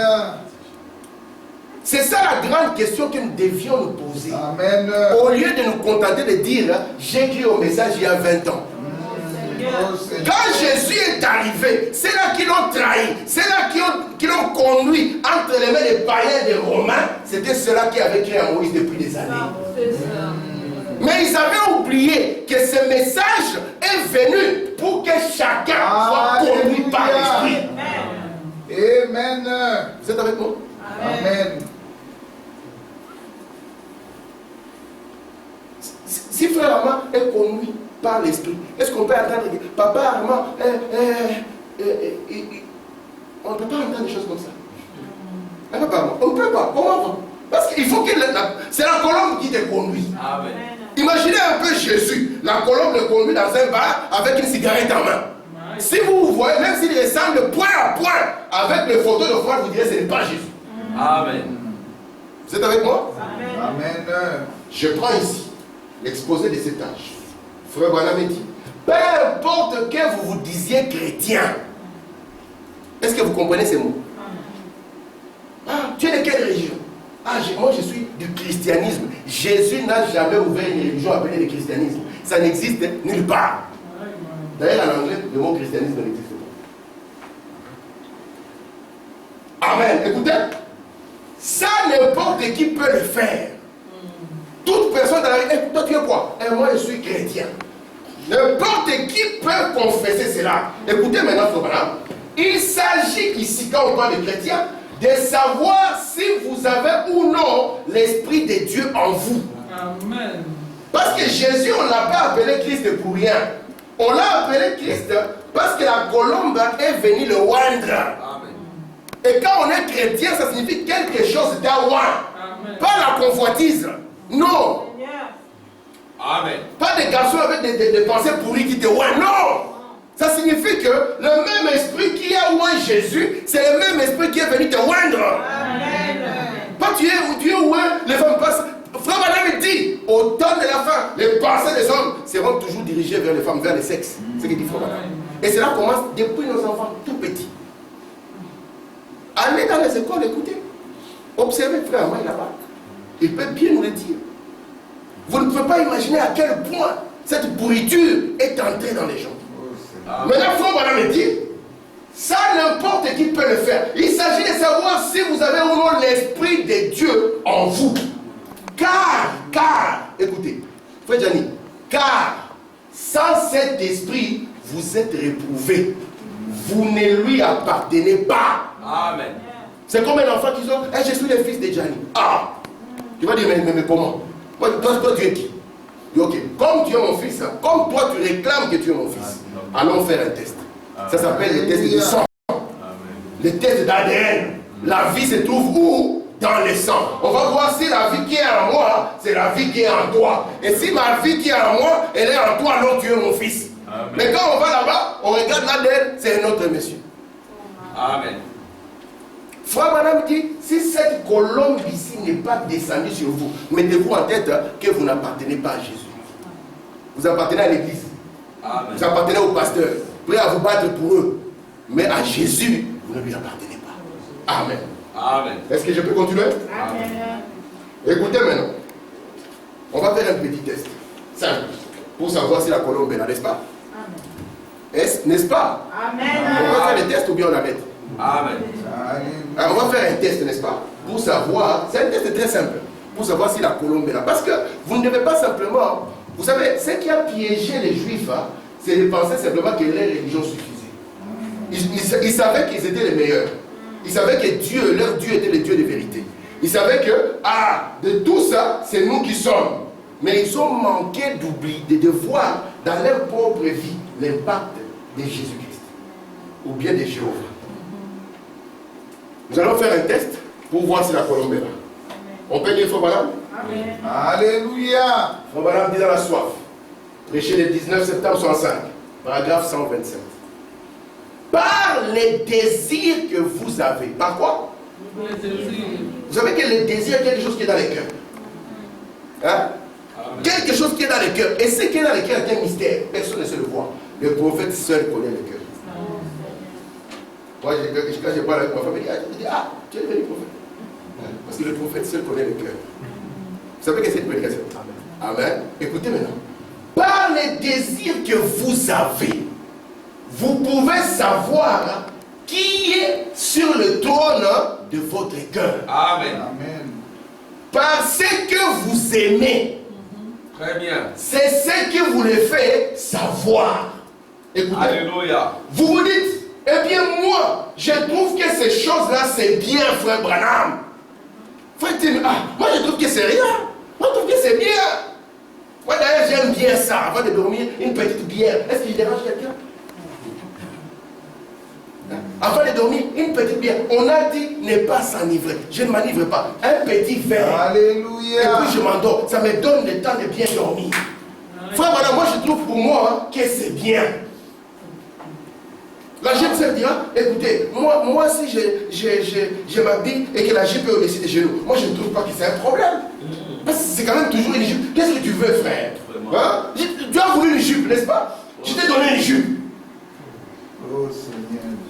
C'est ça la grande question que nous devions nous poser. Amen. Au lieu de nous contenter de dire, j'ai cru au message il y a 20 ans. Quand Jésus est arrivé, c'est là qu'ils l'ont trahi, c'est là qu'ils l'ont conduit entre les mains des païens et des Romains. C'était ceux-là qui avaient créé à Moïse depuis des années. Mais ils avaient oublié que ce message est venu pour que chacun soit conduit par l'Esprit. Amen. Vous êtes avec moi? Amen. Si frère Armand est conduit par l'Esprit, est-ce qu'on peut entendre que papa Armand, on ne peut pas entendre des choses comme ça? On ne peut pas. Comment? Parce qu'il faut que c'est la colombe qui te conduit. Amen. Imaginez un peu Jésus, la colombe le conduit dans un bar avec une cigarette en main. Si vous voyez, même s'il ressemble point à point avec les photos de foi, vous direz ce n'est pas Jésus. Amen. Vous êtes avec moi? Amen. Je prends ici l'exposé de cet âge. Frère Branham dit, peu importe que vous vous disiez chrétien, est-ce que vous comprenez ces mots? Ah, tu es de quelle religion? Ah, moi je suis du christianisme. Jésus n'a jamais ouvert une religion appelée le christianisme. Ça n'existe nulle part. D'ailleurs en anglais, le mot christianisme n'existe pas. Amen. Écoutez, ça n'importe qui peut le faire. Toute personne dans la vie, toi tu es quoi? Moi je suis chrétien. N'importe qui peut confesser cela. Écoutez maintenant, frère, il s'agit ici, quand on parle de chrétien, de savoir si vous avez ou non l'Esprit de Dieu en vous. Amen. Parce que Jésus, on ne l'a pas appelé Christ pour rien. On l'a appelé Christ parce que la colombe est venue le oindre. Amen. Et quand on est chrétien, ça signifie quelque chose d'oint. Pas la convoitise. Non. Amen. Pas des garçons avec des pensées pourries qui te oignent. Non. Ça signifie que le même esprit qui a oint Jésus, c'est le même esprit qui est venu te oindre. Amen. Pas tu es oint, les femmes passent. Frère Madame dit, au temps de la fin, les pensées des hommes seront toujours dirigées vers les femmes, vers le sexe. C'est ce qu'il dit Frère Madame. Et cela commence depuis nos enfants tout petits. Allez dans les écoles, écoutez. Observez Frère Amaï là-bas. Il peut bien nous le dire. Vous ne pouvez pas imaginer à quel point cette pourriture est entrée dans les gens. Maintenant, Frère Madame dit, ça n'importe qui peut le faire. Il s'agit de savoir si vous avez ou non l'Esprit de Dieu en vous. Car, écoutez, Frère Gianni, car sans cet esprit, vous êtes réprouvés. Vous ne lui appartenez pas. Amen. C'est comme un enfant qui dit, hey, je suis le fils de Gianni. Ah, tu vas dire, mais comment? Toi, tu es qui? Ok, comme tu es mon fils, comme toi tu réclames que tu es mon fils, allons faire un test. Ça s'appelle le test du sang. Le test d'ADN. La vie se trouve où? Dans le sang. On va voir si la vie qui est en moi, c'est la vie qui est en toi. Et si ma vie qui est en moi, elle est en toi, alors tu es mon fils. Amen. Mais quand on va là-bas, on regarde l'ADN, c'est un autre monsieur. Amen. Frère Madame dit, si cette colombe ici n'est pas descendue sur vous, mettez-vous en tête que vous n'appartenez pas à Jésus. Vous appartenez à l'église. Vous appartenez au pasteur. Prêt à vous battre pour eux. Mais à Jésus, vous ne lui appartenez pas. Amen. Amen. Est-ce que je peux continuer? Amen. Écoutez maintenant. On va faire un petit test. Simple. Pour savoir si la colombe est là, n'est-ce pas? N'est-ce pas? Amen. On va faire le test ou bien on l'arrête? Amen. Alors, on va faire un test, n'est-ce pas? Pour savoir, c'est un test très simple. Pour savoir si la colombe est là. Parce que vous ne devez pas simplement, vous savez, ce qui a piégé les Juifs, hein, c'est de penser simplement que leur religion suffisait. Ils savaient qu'ils étaient les meilleurs. Ils savaient que Dieu, leur Dieu était le Dieu de vérité. Ils savaient que, de tout ça, c'est nous qui sommes. Mais ils ont manqué d'oublier, de voir dans leur propre vie l'impact de Jésus-Christ. Ou bien de Jéhovah. Nous allons faire un test pour voir si la colombe est là. On peut dire, Frère Branham? Amen. Alléluia. Frère Branham dit dans la soif. Prêché le 19 septembre 65. Paragraphe 127. Par les désirs que vous avez. Par quoi? Vous savez que le désir est quelque chose qui est dans les cœurs. Hein? Quelque chose qui est dans les cœurs. Et ce qui est dans les cœurs est un mystère. Personne ne sait le voir. Le prophète seul connaît le cœur. Moi, quand je parle avec ma famille, je dis, tu es devenu prophète. Parce que le prophète seul connaît le cœur. Vous savez que c'est une prédication. Amen. Écoutez maintenant. Par les désirs que vous avez, vous pouvez savoir qui est sur le trône de votre cœur. Amen. Amen. Parce que vous aimez. Très bien. C'est ce que vous le faites savoir. Écoutez. Alléluia. Vous vous dites, eh bien moi, je trouve que ces choses-là, c'est bien, frère Branham. Frère Tim, moi je trouve que c'est rien. Moi je trouve que c'est bien. Moi d'ailleurs j'aime bien ça, avant de dormir, une petite bière. Est-ce qu'il dérange quelqu'un? Avant de dormir, une petite bière. On a dit ne pas s'enivrer. Je ne m'enivre pas. Un petit verre. Alléluia. Et puis je m'endors. Ça me donne le temps de bien dormir. Frère, voilà, moi je trouve pour moi que c'est bien. La jupe se dira, écoutez, moi si je m'habille et que la jupe est au-dessus des genoux, moi je ne trouve pas que c'est un problème. Parce que c'est quand même toujours une jupe. Qu'est-ce que tu veux, frère? Hein? Tu as voulu une jupe, n'est-ce pas? Je t'ai donné une jupe. Oh Seigneur.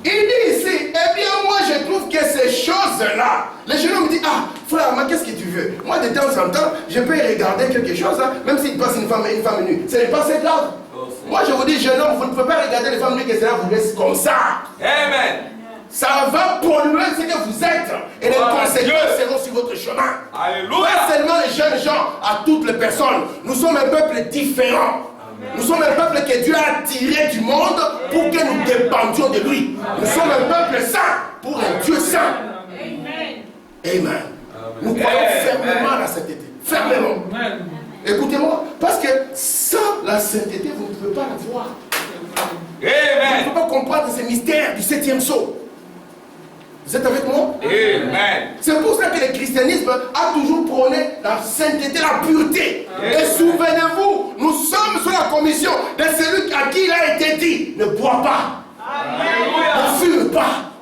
Il dit ici, eh bien moi je trouve que ces choses-là, les jeunes me disent, frère, mais qu'est-ce que tu veux? Moi de temps en temps, je peux regarder quelque chose, hein, même s'il passe une femme nue. Ce n'est pas assez grave. Moi je vous dis, jeune homme, vous ne pouvez pas regarder les femmes nues que cela vous laisse comme ça. Amen. Ça va polluer ce que vous êtes. Et les conséquences seront sur votre chemin. Alléluia. Pas seulement les jeunes gens, à toutes les personnes. Nous sommes un peuple différent. Nous sommes un peuple que Dieu a tiré du monde pour que nous dépendions de lui. Nous sommes un peuple saint pour un Dieu saint. Amen. Amen. Nous croyons fermement à la sainteté. Fermement. Écoutez-moi, parce que sans la sainteté, vous ne pouvez pas la voir. Vous ne pouvez pas comprendre ces mystères du 7e sceau. Vous êtes avec moi? Amen. C'est pour ça que le christianisme a toujours prôné la sainteté, la pureté. Et souvenez-vous, nous sommes sous la commission de celui à qui il a été dit, ne bois pas, ne fume pas,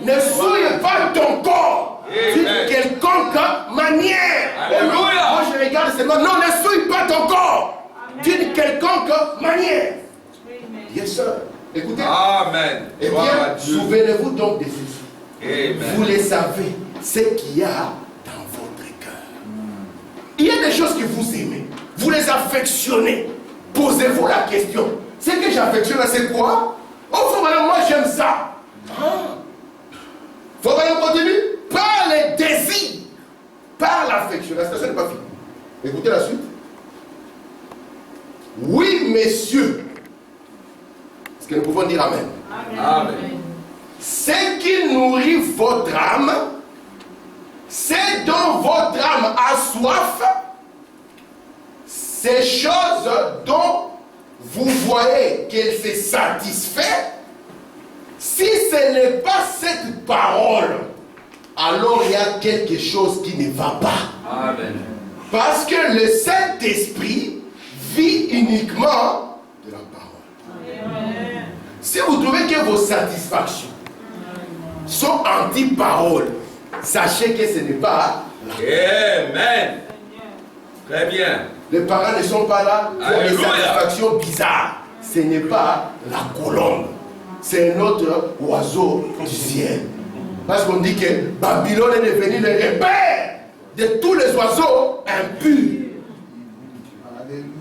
ne souille pas ton corps d'une quelconque manière. Alléluia. Moi je regarde seulement, non, ne souille pas ton corps d'une quelconque manière. Yes sir. Écoutez. Amen. Eh bien, souvenez-vous donc de ceci. Amen. Vous les savez, ce qu'il y a dans votre cœur. Il y a des choses que vous aimez, vous les affectionnez. Posez-vous la question. Ce que j'affectionne, c'est quoi? Oh, frère Branham, moi j'aime ça. Frère Branham continue. Par les désirs, par l'affection. La station n'est pas finie. Écoutez la suite. Oui, messieurs. Est-ce que nous pouvons dire Amen? Amen. Ce qui nourrit votre âme, c'est dont votre âme a soif, ces choses dont vous voyez qu'elle se satisfait. Si ce n'est pas cette parole, alors il y a quelque chose qui ne va pas. Amen. Parce que le Saint-Esprit vit uniquement de la parole. Si vous trouvez que vos satisfactions sont anti-paroles, sachez que ce n'est pas la parole. Amen. Très bien. Les parents ne sont pas là pour des Alléluia. satisfactions bizarres. Ce n'est pas la colombe. C'est un autre oiseau du ciel. Parce qu'on dit que Babylone est devenu le repère de tous les oiseaux impurs.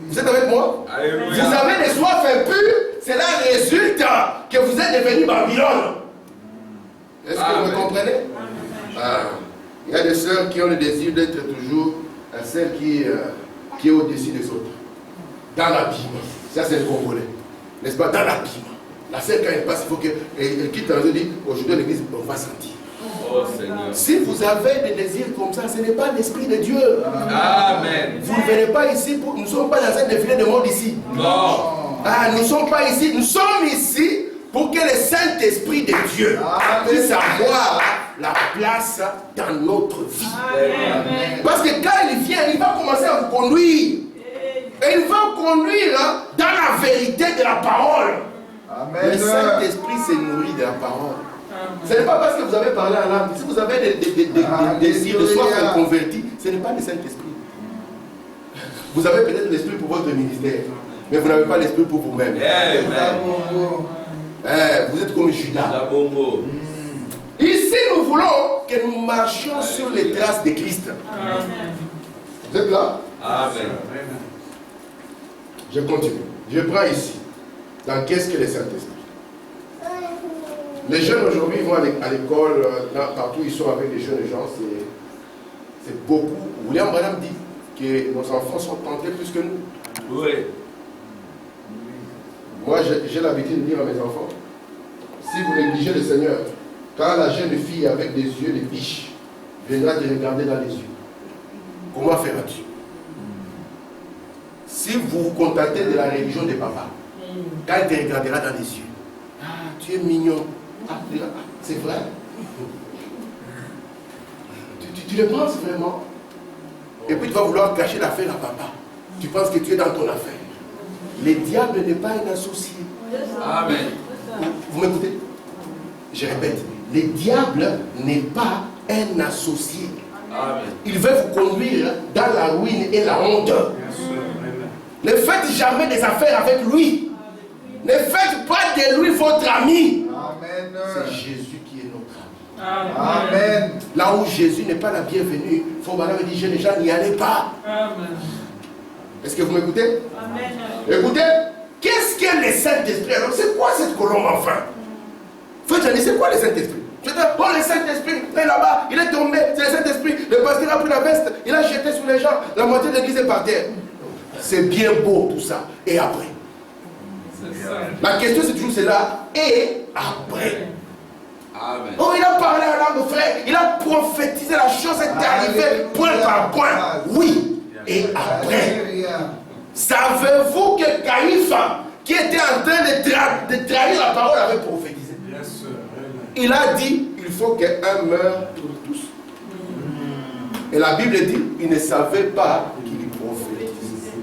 Vous êtes avec moi? Alléluia. Vous avez des soifs impurs, cela résulte que vous êtes devenu Babylone. Est-ce que vous me comprenez? Il y a des sœurs qui ont le désir d'être toujours celle qui est au-dessus des autres. Dans l'habillement. Ça, c'est le Congolais. N'est-ce pas? Dans l'habillement. La sœur, quand elle passe, il faut qu'elle quitte la maison et dit aujourd'hui, l'église, on va sentir. Oh Seigneur. Si vous avez des désirs comme ça, ce n'est pas l'Esprit de Dieu. Amen. Vous ne venez pas ici pour. Nous ne sommes pas dans un défilé de monde ici. Non. Nous ne sommes pas ici. Nous sommes ici pour que le Saint-Esprit de Dieu puisse avoir la place dans notre vie. Amen. Parce que quand il vient, il va commencer à vous conduire. Et il va vous conduire dans la vérité de la parole. Amen. Le Saint-Esprit se nourrit de la parole. Ce n'est pas parce que vous avez parlé en langue. Si vous avez des désirs de soif convertis, ce n'est pas le Saint-Esprit. Vous avez peut-être l'esprit pour votre ministère, mais vous n'avez pas l'esprit pour vous-même. Vous êtes comme Judas. Ici, nous voulons que nous marchions sur les traces de Christ. Vous êtes là? Amen. Je continue. Je prends ici. Dans qu'est-ce que le Saint-Esprit? Les jeunes aujourd'hui vont à l'école, partout ils sont avec les jeunes gens, c'est beaucoup. William Branham dit que nos enfants sont tentés plus que nous. Oui. Moi j'ai l'habitude de dire à mes enfants, si vous négligez le Seigneur, quand la jeune fille avec des yeux de biche viendra te regarder dans les yeux, comment feras-tu? Si vous vous contentez de la religion de papa, quand elle te regardera dans les yeux, tu es mignon. C'est vrai. Tu le penses vraiment. Et puis tu vas vouloir cacher l'affaire à papa. Tu penses que tu es dans ton affaire. Le diable n'est pas un associé. Amen. Vous m'écoutez? Je répète. Le diable n'est pas un associé. Amen. Il veut vous conduire dans la ruine et la honte. Ne faites jamais des affaires avec lui. Ne faites pas de lui votre ami. C'est Jésus qui est notre ami. Amen. Là où Jésus n'est pas la bienvenue, il faut madame dire, les gens n'y allaient pas. Amen. Est-ce que vous m'écoutez? Amen. Écoutez, qu'est-ce que le Saint-Esprit? Alors c'est quoi cette colombe enfin? Faut dire, c'est quoi le Saint-Esprit? Je dis, oh le Saint-Esprit est là-bas, il est tombé, c'est le Saint-Esprit. Le pasteur a pris la veste, il a jeté sur les gens, la moitié de l'église est par terre. C'est bien beau tout ça. Et après? La question c'est toujours cela. Et après? Amen. Oh, il a parlé à l'âme, frère. Il a prophétisé, la chose est arrivée point par point. Oui. Et après? Savez-vous que Caïphe, qui était en train de trahir la parole, avait prophétisé? Il a dit, il faut qu'un meure pour tous. Et la Bible dit, il ne savait pas qu'il prophétisait.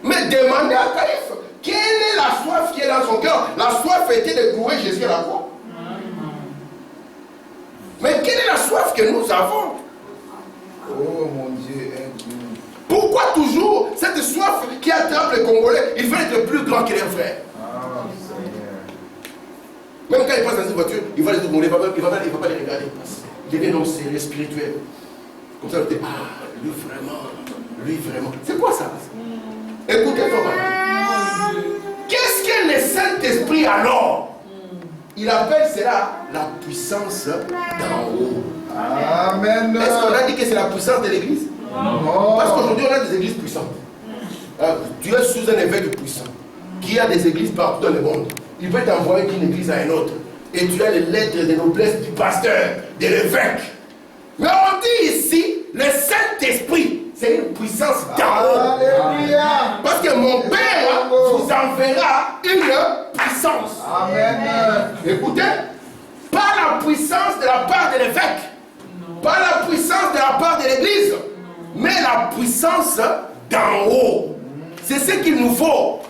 Mais demandez à Caïphe, quelle est la soif qui est dans son cœur? La soif était de courir Jésus à la croix. Mais quelle est la soif que nous avons? Oh mon Dieu, Pourquoi toujours cette soif qui attrape les Congolais? Ils veulent être plus grands que leurs frères. Même quand ils passent dans une voiture, il va les Congolais, il va pas les regarder. Il devient donc sérieux, spirituel. Comme ça, il dit, lui vraiment. C'est quoi ça? Écoutez, qu'est-ce que le Saint-Esprit alors? Il appelle cela la puissance d'en haut. Amen. Est-ce qu'on a dit que c'est la puissance de l'église? Non. Parce qu'aujourd'hui on a des églises puissantes. Tu es sous un évêque puissant qui a des églises partout dans le monde. Il peut t'envoyer d'une église à une autre. Et tu as les lettres de noblesse du pasteur, de l'évêque. Mais on dit ici, le Saint-Esprit, c'est une puissance d'en haut. Alléluia. Parce que mon Père vous enverra une puissance. Amen. Écoutez, pas la puissance de la part de l'évêque, pas la puissance de la part de l'église, mais la puissance d'en haut. C'est ce qu'il nous faut.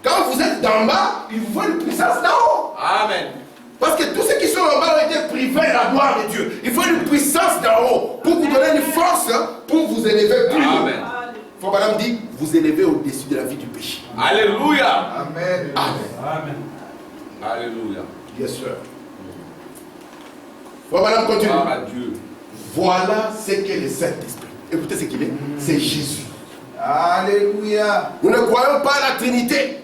Quand vous êtes d'en bas, il vous faut une puissance d'en haut. Amen. Parce que tous ceux qui sont en bas ont été privés de la gloire de Dieu. Il faut une puissance d'en haut pour vous donner une force pour vous élever plus haut. Amen. Faut madame dit, vous élevez au-dessus de la vie du péché. Alléluia. Amen. Amen. Alléluia. Bien sûr. Faut madame continue. Gloire à Dieu. Voilà ce qu'est le Saint-Esprit. Écoutez ce qu'il est. C'est Jésus. Alléluia. Nous ne croyons pas à la Trinité.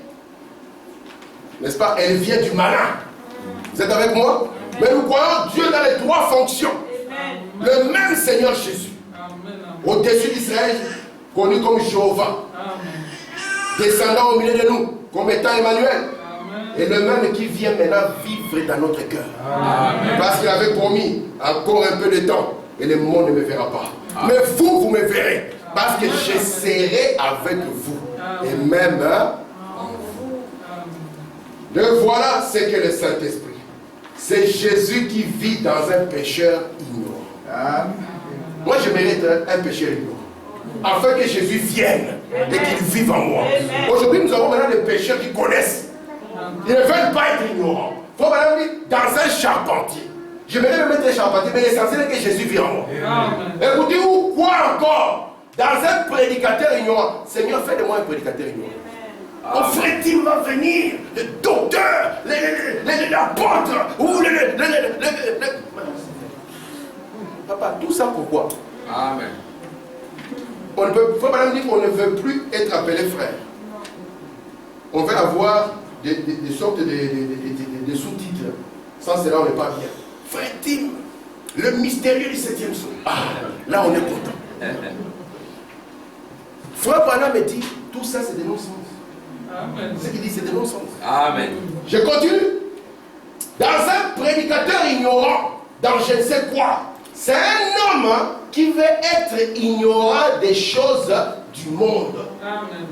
N'est-ce pas? Elle vient du malin. Vous êtes avec moi? Mais nous croyons Dieu dans les trois fonctions. Le même Seigneur Jésus. Au-dessus d'Israël, connu comme Jéhovah. Descendant au milieu de nous, comme étant Emmanuel. Et le même qui vient maintenant vivre dans notre cœur. Parce qu'il avait promis encore un peu de temps. Et le monde ne me verra pas. Mais vous, vous me verrez. Parce que je serai avec vous. Et même en vous. Donc voilà ce qu'est le Saint-Esprit. C'est Jésus qui vit dans un pécheur ignorant. Moi, je mérite un pécheur ignorant. Afin que Jésus vienne et qu'il vive en moi. Aujourd'hui, nous avons maintenant des pécheurs qui connaissent. Ils ne veulent pas être ignorants. Il faut maintenant dire, dans un charpentier. Je vais me mettre un charpentier, mais l'essentiel est que Jésus vit en moi. Écoutez, ou quoi encore? Dans un prédicateur ignorant. Seigneur, fais de moi un prédicateur ignorant. Mon frère Tim va venir, le docteur, l'apôtre, ou Papa, tout ça pourquoi? Amen. On ne peut, faut madame dire qu'on ne veut plus être appelé frère. On veut avoir des sortes de sous-titres. Sans cela, on n'est pas bien. Frère Tim, le mystérieux du 7e son. Ah, là, on est content. Frère Branham me dit, tout ça, c'est des non-sens. Amen. Ce qu'il dit, c'est des non-sens. Amen. Je continue. Dans un prédicateur ignorant, dans je ne sais quoi, c'est un homme qui veut être ignorant des choses du monde. Amen.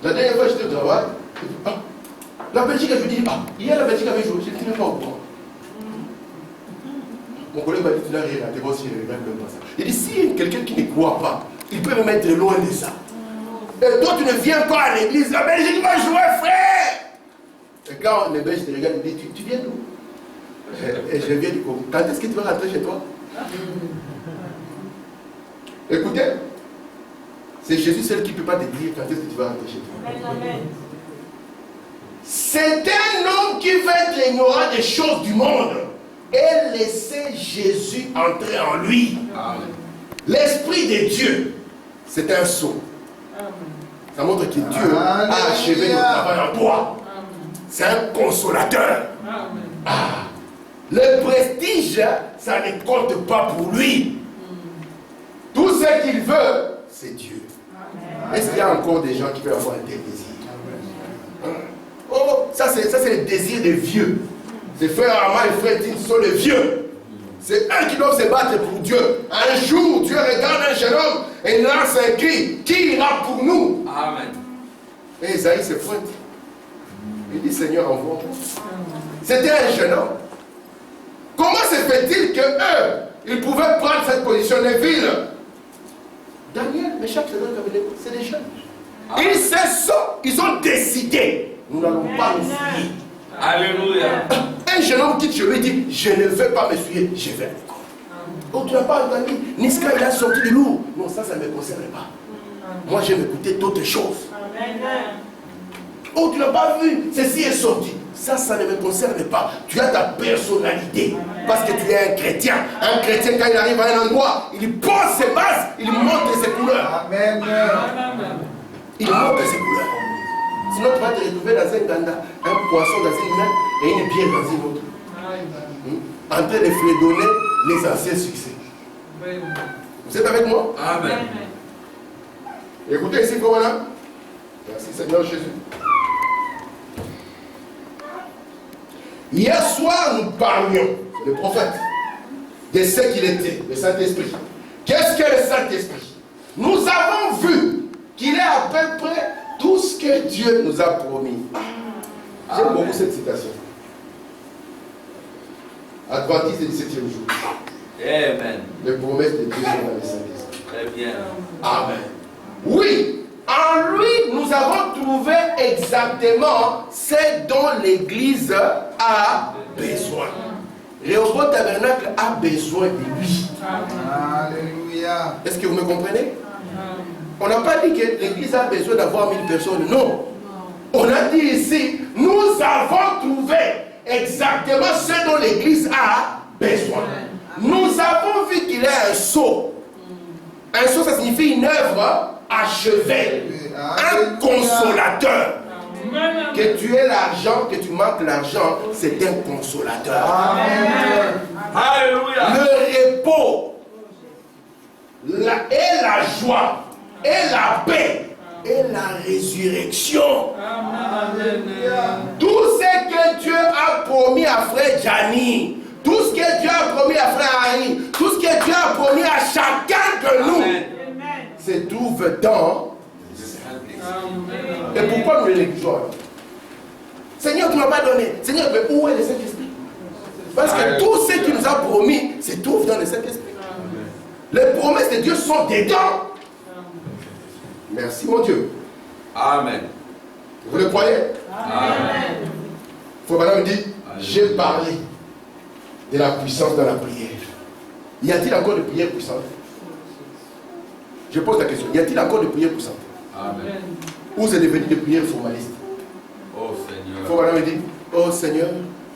La dernière fois, j'étais au travail. La Belgique, je lui dis, hier la Belgique avait joué, je ne suis même pas au courant. Mon collègue m'a dit, tu n'as rien à te voir si je ne regarde même pas ça. Il dit, si quelqu'un qui ne croit pas, il peut me mettre loin de ça. Et toi, tu ne viens pas à l'église, la Belgique va jouer, frère. Et quand les Belges te regardent, ils disent, tu viens d'où? Et je viens du Congo. Quand est-ce que tu vas rentrer chez toi? Écoutez, c'est Jésus seul qui ne peut pas te dire quand est-ce que tu vas rentrer chez toi. C'est un homme qui veut être ignorant des choses du monde et laisser Jésus entrer en lui. L'Esprit de Dieu, c'est un sceau. Ça montre que Dieu a achevé le travail en toi. C'est un consolateur. Le prestige, ça ne compte pas pour lui. Tout ce qu'il veut, c'est Dieu. Est-ce qu'il y a encore des gens qui peuvent avoir un tel désir? Oh, ça c'est le désir des vieux. C'est frère Armand et frère Tim sont les vieux. C'est eux qui doivent se battre pour Dieu. Un jour, Dieu regarde un jeune homme et il lance un cri. Qui ira pour nous? Amen. Et Isaïe se pointe. Il dit, Seigneur, envoie-moi. C'était un jeune homme. Comment se fait-il qu'eux, ils pouvaient prendre cette position de ville? Daniel, Meshach, c'est des jeunes. Ils ont décidé. Nous n'allons pas nous souiller. Alléluia. Un jeune homme quitte chez lui et dit, je ne veux pas me souiller, je vais à l'école. Oh, tu n'as pas entendu, Niska, il a sorti du lourd. Non, ça ne me concerne pas. Moi, j'aime écouter d'autres choses. Oh, tu n'as pas vu, ceci est sorti. Ça ne me concerne pas. Tu as ta personnalité. Parce que tu es un chrétien. Un chrétien, quand il arrive à un endroit, il pose ses bases, il montre ses couleurs. Amen. Il montre ses couleurs. Sinon, tu vas te retrouver dans un ganda, un poisson dans une main et une bière dans une autre. En train de fredonner les anciens succès. Vous êtes avec moi? Amen. Écoutez ici, comment là? Merci Seigneur Jésus. Hier soir, nous parlions, le prophète, de ce qu'il était, le Saint-Esprit. Qu'est-ce que le Saint-Esprit? Nous avons vu qu'il est à peu près tout ce que Dieu nous a promis. J'aime beaucoup cette citation. Adventiste du 7e jour. Amen. Les promesses de Dieu sont dans le Saint-Esprit. Très bien. Amen. Oui, en lui, nous avons trouvé exactement ce dont l'Église a besoin. Réhoboth Tabernacle a besoin de lui. Alléluia. Est-ce que vous me comprenez? On n'a pas dit que l'Église a besoin d'avoir 1000 personnes. Non. On a dit ici, nous avons trouvé exactement ce dont l'Église a besoin. Nous avons vu qu'il est un sceau. Un sceau, ça signifie une œuvre achevée. Un consolateur. Que tu aies l'argent, que tu manques l'argent, c'est un consolateur. Amen. Alléluia. Le repos, et la joie, et la paix, et la résurrection. Tout ce que Dieu a promis à frère Gianni, tout ce que Dieu a promis à frère Harry, tout ce que Dieu a promis à chacun de nous, se trouve dans. Et pourquoi nous l'égligeons? Seigneur, tu ne m'as pas donné. Seigneur, mais où est le Saint-Esprit? Parce que tout ce qu'il nous a promis se trouve dans le Saint-Esprit. Les promesses de Dieu sont dedans. Merci mon Dieu. Amen. Vous le croyez? Amen. Faut maintenant me dire, j'ai parlé de la puissance dans la prière. Y a-t-il encore de prières puissantes? Je pose la question. Y a-t-il encore de prières puissantes? Amen. Ou c'est devenu des prières formalistes? Oh Seigneur. Faut maintenant me dire, oh Seigneur,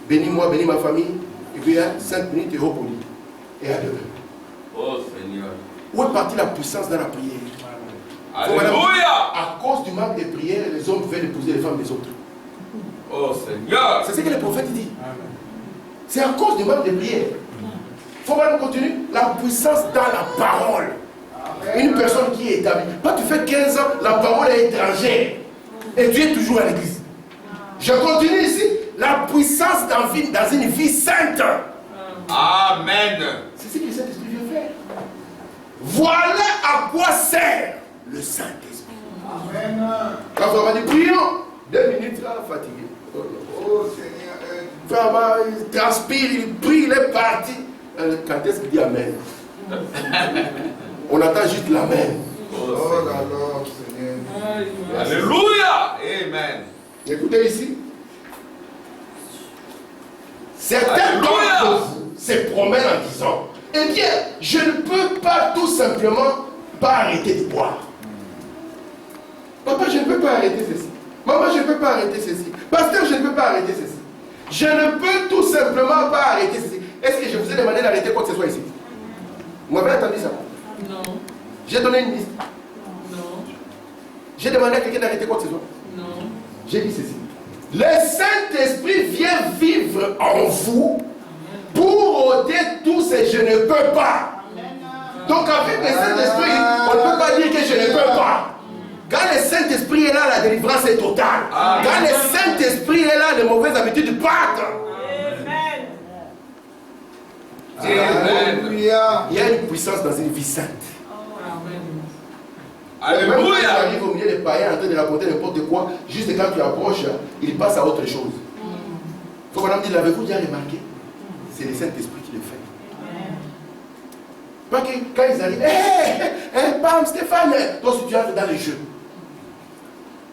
bénis-moi, bénis ma famille. Et puis à 5 minutes et repoli. Et à demain. Oh Seigneur. Où est partie la puissance dans la prière? Alléluia. À cause du manque de prière, les hommes veulent épouser les femmes des autres. Oh Seigneur. C'est ce que le prophète dit. C'est à cause du manque de prière. Il faut vraiment continuer. La puissance dans la parole. Une personne qui est établie. Quand tu fais 15 ans, la parole est étrangère. Et tu es toujours à l'église. Je continue ici. La puissance dans une vie sainte. Amen. C'est ce que le Saint-Esprit veut faire. Voilà à quoi sert le Saint-Esprit. Amen. Quand on va dire prions, 2 minutes là, fatigué. Oh Seigneur. Vraiment, il transpire, il prie, il est parti. Quand est-ce qu'il dit Amen? On attend juste l'Amen. Oh là là, Seigneur. Alléluia. Amen. Écoutez ici. Certains d'entre vous se promènent en disant, eh bien, je ne peux pas tout simplement pas arrêter de boire. Papa, je ne peux pas arrêter ceci. Maman, je ne peux pas arrêter ceci. Pasteur, je ne peux pas arrêter ceci. Je ne peux tout simplement pas arrêter ceci. Est-ce que je vous ai demandé d'arrêter quoi que ce soit ici? Vous m'avez entendu ça? Non. J'ai donné une liste. Non. J'ai demandé à quelqu'un d'arrêter quoi que ce soit. Non. J'ai dit ceci. Le Saint-Esprit vient vivre en vous pour ôter tout ce je ne peux pas. Donc avec le Saint-Esprit, on ne peut pas dire que je ne peux pas. Quand le Saint-Esprit est là, la délivrance est totale. Quand le Saint-Esprit est là, les mauvaises habitudes partent. Alléluia. Il y a une puissance dans une vie sainte. Alléluia. Même quand tu arrives au milieu des païens en train de raconter n'importe quoi, juste quand tu approches, il passe à autre chose. Il faut madame dire, l'avez-vous déjà remarqué? C'est le Saint-Esprit qui le fait. Pas que quand ils arrivent, hé, bam, Stéphane, toi aussi tu entres dans le jeu.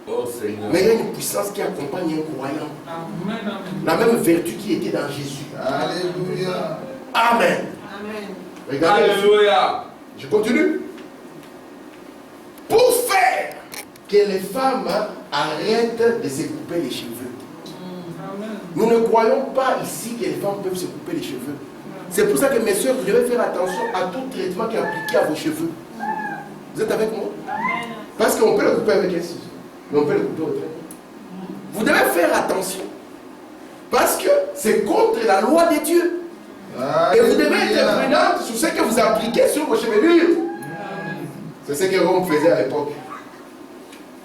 Oh Seigneur. Mais il y a une puissance qui accompagne un croyant. Amen. La même vertu qui était dans Jésus. Alléluia. Amen. Amen. Regardez. Alléluia. Je continue. Pour faire que les femmes arrêtent de se couper les cheveux. Amen. Nous ne croyons pas ici que les femmes peuvent se couper les cheveux. C'est pour ça que mes soeurs, vous devez faire attention à tout traitement qui est appliqué à vos cheveux. Vous êtes avec moi? Parce qu'on peut le couper avec un ciseau, mais on peut le couper autrement. Vous devez faire attention. Parce que c'est contre la loi de Dieu. Et vous devez être prudente sur ce que vous appliquez sur vos chevelures. C'est ce que Rome faisait à l'époque.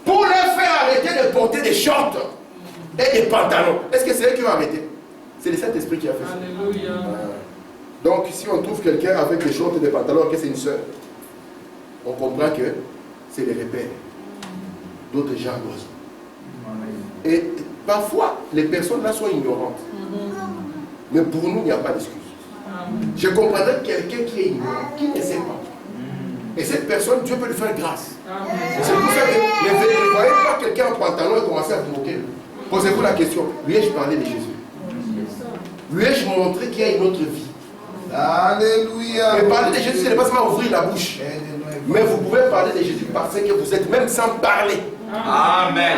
Pour leur faire arrêter de porter des shorts et des pantalons. Est-ce que c'est eux qui ont arrêté? C'est le Saint-Esprit qui a fait ça. Alléluia. Donc si on trouve quelqu'un avec des shorts et des pantalons, que c'est une soeur, on comprend que c'est les repères d'autres gens d'oiseaux. Et parfois, les personnes là sont ignorantes. Mais pour nous, il n'y a pas d'excuse. Je comprendrais quelqu'un qui est ignorant, qui ne sait pas. Et cette personne, Dieu peut lui faire grâce. C'est pour ça que ne voyez pas quelqu'un en pantalon et commencer à vous moquer. Posez-vous la question, lui ai-je parlé de Jésus? Lui ai-je montré qu'il y a une autre vie? Alléluia. Mais parler de Jésus, ce n'est pas seulement ouvrir la bouche. Mais vous pouvez parler de Jésus parce que vous êtes même sans parler. Amen.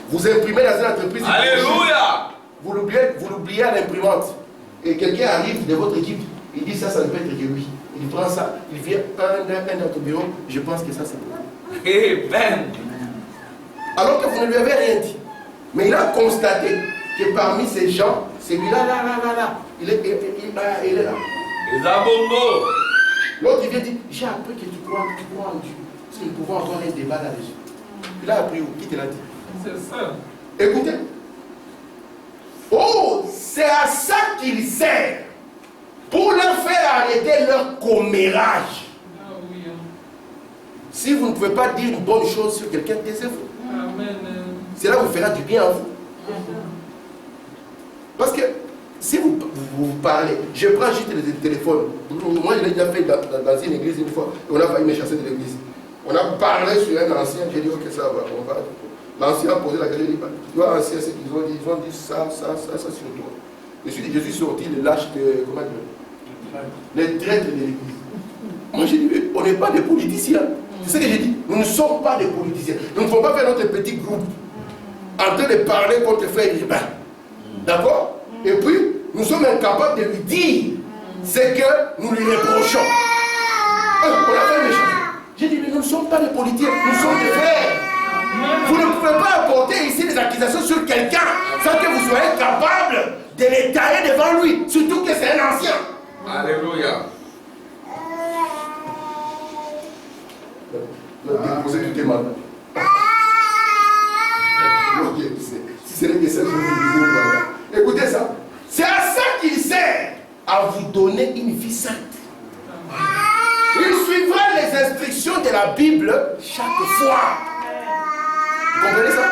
Vous imprimez dans une entreprise. Alléluia. Vous l'oubliez à l'imprimante. Et quelqu'un arrive de votre équipe. Il dit ça ne peut être que oui. Il prend ça, il vient un dans ton bureau, je pense que ça c'est bon. Amen. Alors que vous ne lui avez rien dit. Mais il a constaté que parmi ces gens, celui-là, là, il est là. Isabongo. L'autre il vient dire, j'ai appris que tu crois en Dieu. Parce que nous pouvons avoir un débat là-dessus. Il a appris où? Qui te l'a dit? C'est ça. Écoutez. Oh, c'est à ça qu'il sert. Pour leur faire arrêter leur commérage. Ah oui. Si vous ne pouvez pas dire une bonne chose sur quelqu'un, taisez-vous. Amen. Cela vous fera du bien à vous. Parce que si vous parlez, je prends juste le téléphone. Moi, je l'ai déjà fait dans une église une fois. On a failli me chasser de l'église. On a parlé sur un ancien. J'ai dit, ok, ça va, on va. L'ancien a posé la question. Il dit, tu vois, ancien, c'est qu'ils ont dit. Ils ont dit ça sur toi. Je suis sorti, le lâche de. Comment dire? Les traîtres de l'église. Moi, j'ai dit, on n'est pas des politiciens. C'est ce que j'ai dit. Nous ne sommes pas des politiciens. Nous ne pouvons pas faire notre petit groupe en train de parler contre frère Liban. D'accord? Et puis, nous sommes incapables de lui dire ce que nous lui reprochons. On a fait méchant. J'ai dit, mais nous ne sommes pas des politiciens, nous sommes des frères. Vous ne pouvez pas apporter ici des accusations sur quelqu'un sans que vous soyez capable de les tailler devant lui. Surtout que c'est un ancien. Alléluia. Déposer tout est mal. Si c'est que ça, je vous disais, voilà. Écoutez ça. C'est à ça qu'il sert, à vous donner une vie sainte. Il suivra les instructions de la Bible chaque fois. Vous comprenez ça?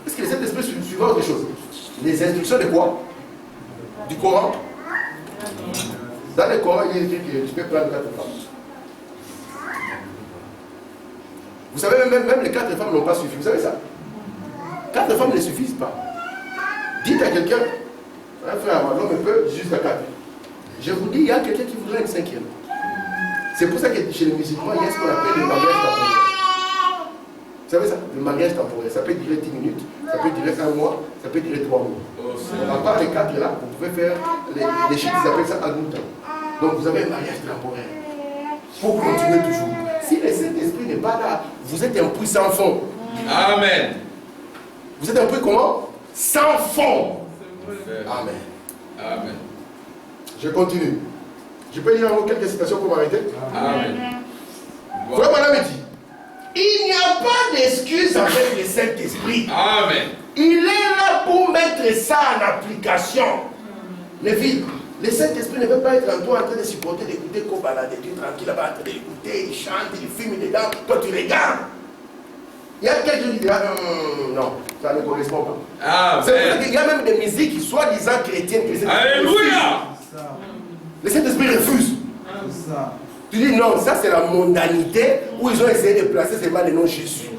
Est-ce que les Saint-Esprit suivra autre chose? Les instructions de quoi? Du Coran. Dans le Coran, il y a dit que tu peux prendre 4 femmes. Vous savez, même les 4 femmes n'ont pas suffi. Vous savez ça? 4 femmes ne suffisent pas. Dites à quelqu'un, un frère, l'homme peut jusqu'à 4. Je vous dis, il y a quelqu'un qui voudrait une 5e. C'est pour ça que chez les musulmans, il y a ce qu'on appelle le mariage temporaire. Vous savez ça? Le mariage temporaire. Ça peut durer 10 minutes, ça peut durer 1 mois, ça peut durer 3 mois. À part les 4 là, vous pouvez faire les chiites, ils appellent ça al-Moutan. Donc vous avez un mariage temporaire. Pour continuer toujours. Si le Saint-Esprit n'est pas là, vous êtes un puits sans fond. Amen. Vous êtes un puits comment? Sans fond. Amen. Amen. Je continue. Je peux lire quelques citations pour m'arrêter? Amen. Voilà, madame me dit, il n'y a pas d'excuse avec le Saint-Esprit. Amen. Il est là pour mettre ça en application. Les filles, le Saint-Esprit ne veut pas être en toi en train de supporter d'écouter Kobala, de dire tranquille là-bas, en train d'écouter, il chante, il filme dedans, toi tu regardes. Il y a quelqu'un qui dit, non, ça ne correspond pas. C'est pour ça qu'il y a même des musiques soi-disant chrétiennes. Alléluia. Le Saint-Esprit refuse. Tu dis non, ça c'est la mondanité où ils ont essayé de placer seulement le nom Jésus.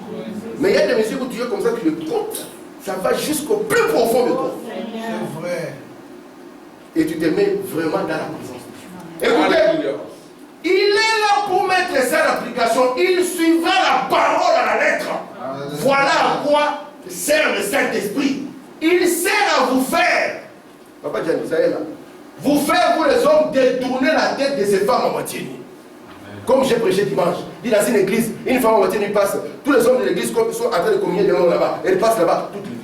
Mais il y a des musiques où tu es comme ça, tu l'écoutes, ça va jusqu'au plus profond de toi. C'est vrai. Et tu te mets vraiment dans la présence de Dieu. Écoutez, il est là pour mettre ça en application. Il suivra la parole à la lettre. Voilà à quoi sert le Saint-Esprit. Il sert à vous faire, Papa Gianni, ça est là, vous faire, vous les hommes, détourner la tête de ces femmes en moitié nue. Comme j'ai prêché dimanche, dit dans une église, une femme en moitié nue passe, tous les hommes de l'église sont en train de communier devant là-bas. Elle passe là-bas, toute l'église.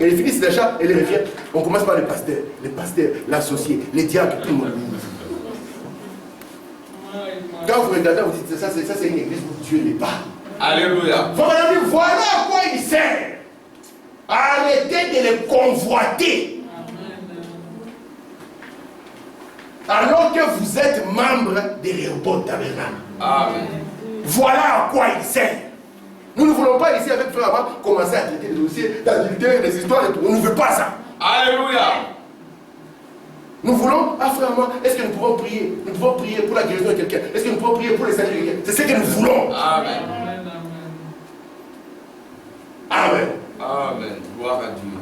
Elle finit déjà, elle revient. On commence par les pasteurs, l'associé, les diacres, tout le monde. Quand vous regardez, vous dites ça c'est une église où Dieu n'est pas. Alléluia. Voilà à quoi il sert. Arrêtez de les convoiter. Alors que vous êtes membre des Rehoboth Tabernacle. Amen. Voilà à quoi il sert. Nous ne voulons pas ici avec frère Abba commencer à traiter des dossiers d'adultère, des histoires et tout. On ne veut pas ça. Alléluia. Nous voulons, frère Abba, est-ce que nous pouvons prier? Nous pouvons prier pour la guérison de quelqu'un. Est-ce que nous pouvons prier pour les salut de quelqu'un? C'est ce que nous voulons. Amen. Amen. Amen. Gloire à Dieu.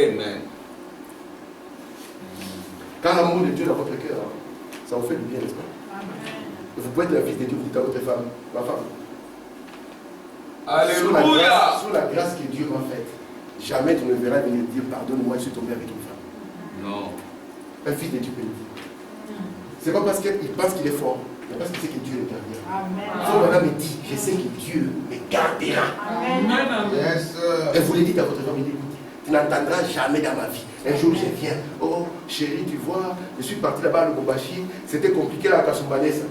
Amen. Quand l'amour de Dieu dans votre cœur, ça vous fait du bien, n'est-ce pas? Vous pouvez être la fille de Dieu, vous dites à votre femme, ma femme. Alléluia. Sous la grâce que Dieu m'a faite, jamais tu ne verras venir dire pardonne-moi, je suis tombé avec une femme. Non. un fils de Dieu peut le dire. C'est pas parce qu'il pense qu'il est fort, mais parce qu'il sait que Dieu le gardera. Amen. Son madame me dit, je sais que Dieu me gardera. Amen. Yes, sir. Et vous le dites à votre famille, écoutez, tu n'entendras jamais dans ma vie. Un jour je viens, oh chérie, tu vois, je suis parti là-bas à Lubumbashi, c'était compliqué là à Kasumbanesa.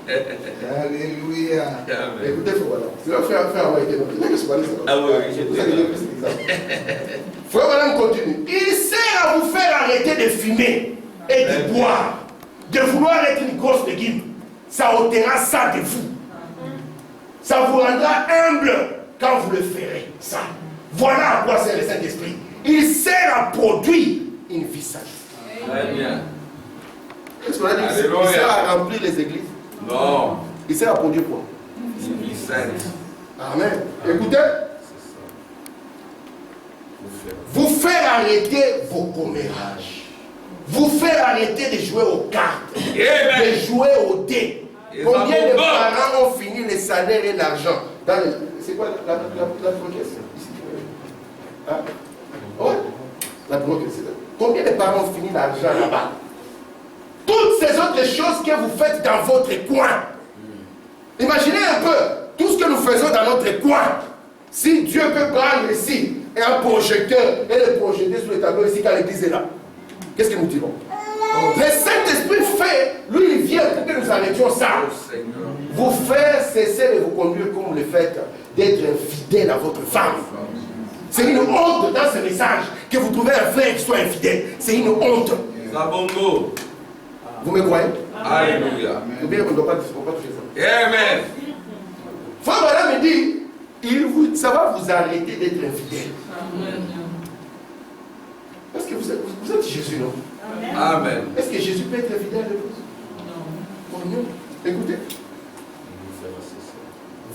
Alléluia. Amen. Écoutez, voilà. C'est là frère avoir été noté. Ah oui, oui, Vous allez lire cet exemple. Frère Madame continue. Il sert à vous faire arrêter de fumer et de boire, de vouloir être une grosse légume. Ça ôtera ça de vous. Ça vous rendra humble quand vous le ferez. Ça. Voilà à quoi sert le Saint-Esprit. Il sert à produire une vie sainte. Très bien. Qu'est-ce qu'on a dit? Il sert à remplir les églises. Non. Il sert à produire quoi? Une vie sainte. Amen. Écoutez. Vous faire arrêter vos commérages. Vous faire arrêter de jouer aux cartes. Amen. De jouer aux dés. Et Combien ça de vous parents ont fini les salaires et l'argent? C'est quoi la broquette ici? Hein? Ouais. La broquette, c'est ça. Combien de parents ont fini l'argent là-bas? Toutes ces autres choses que vous faites dans votre coin. Imaginez un peu tout ce que nous faisons dans notre coin. Si Dieu peut prendre ici un projecteur et le projeter sur le tableau ici quand l'église est là, qu'est-ce que nous dirons? Le Saint-Esprit fait, lui il vient pour que nous arrêtions ça. Vous faire cesser de vous conduire comme vous le faites, d'être infidèle à votre femme. C'est une honte dans ce message que vous trouvez un frère qui soit infidèle. C'est une honte. Sabongo. Vous me croyez? Alléluia. N'oubliez qu'on ne doit pas toucher ça. Amen. Frère Madame me dit, ça va vous arrêter d'être infidèle. Parce que vous êtes Jésus, non? Amen. Est-ce que Jésus peut être fidèle de vous? Non. Non. Écoutez.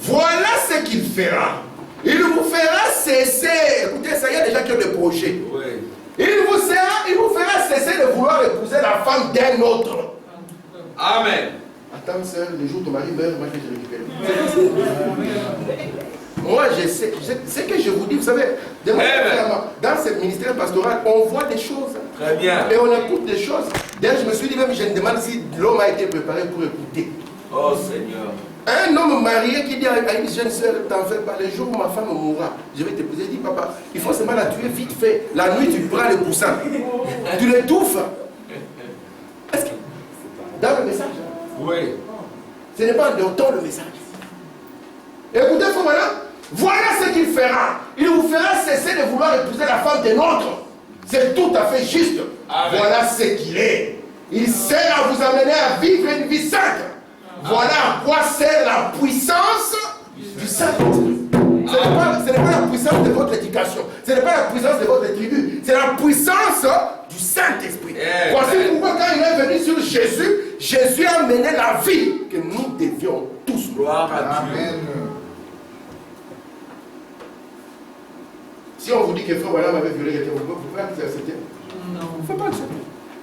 Voilà ce qu'il fera. Il vous fera cesser. Écoutez, ça y a déjà que le projet. Oui. Il vous fera cesser de vouloir épouser la femme d'un autre. Amen. Attends, sœur, le jour où ton mari meurt, moi je vais te récupérer. Moi, je sais, ce que je vous dis, vous savez, dans ce ministère pastoral, on voit des choses. Très bien. Et on écoute des choses. D'ailleurs, je me suis dit, même, je me demande si l'homme a été préparé pour écouter. Oh Seigneur. Un homme marié qui dit à une jeune sœur, t'en fais pas, le jour où ma femme mourra, je vais t'épouser. Il dit, papa, il faut seulement la tuer vite fait. La nuit, tu prends le coussin. Tu l'étouffes. Est-ce que. Dans le message. Oui. Ce n'est pas en dehors le message. Écoutez, frère, maintenant, voilà ce qu'il fera. Il vous fera cesser de vouloir épouser la femme d'un autre. C'est tout à fait juste. Amen. Voilà ce qu'il est. Il sert à vous amener à vivre une vie sainte. Voilà à quoi sert la puissance du Saint-Esprit. Ce n'est pas la puissance de votre éducation. Ce n'est pas la puissance de votre tribu. C'est la puissance du Saint-Esprit. Voici pourquoi quand il est venu sur Jésus, Jésus a mené la vie que nous devions tous. Gloire à Dieu. Amen. Si on vous dit que frère Madame avait violé quelqu'un, vous pouvez accepter? Non. Il ne faut pas accepter.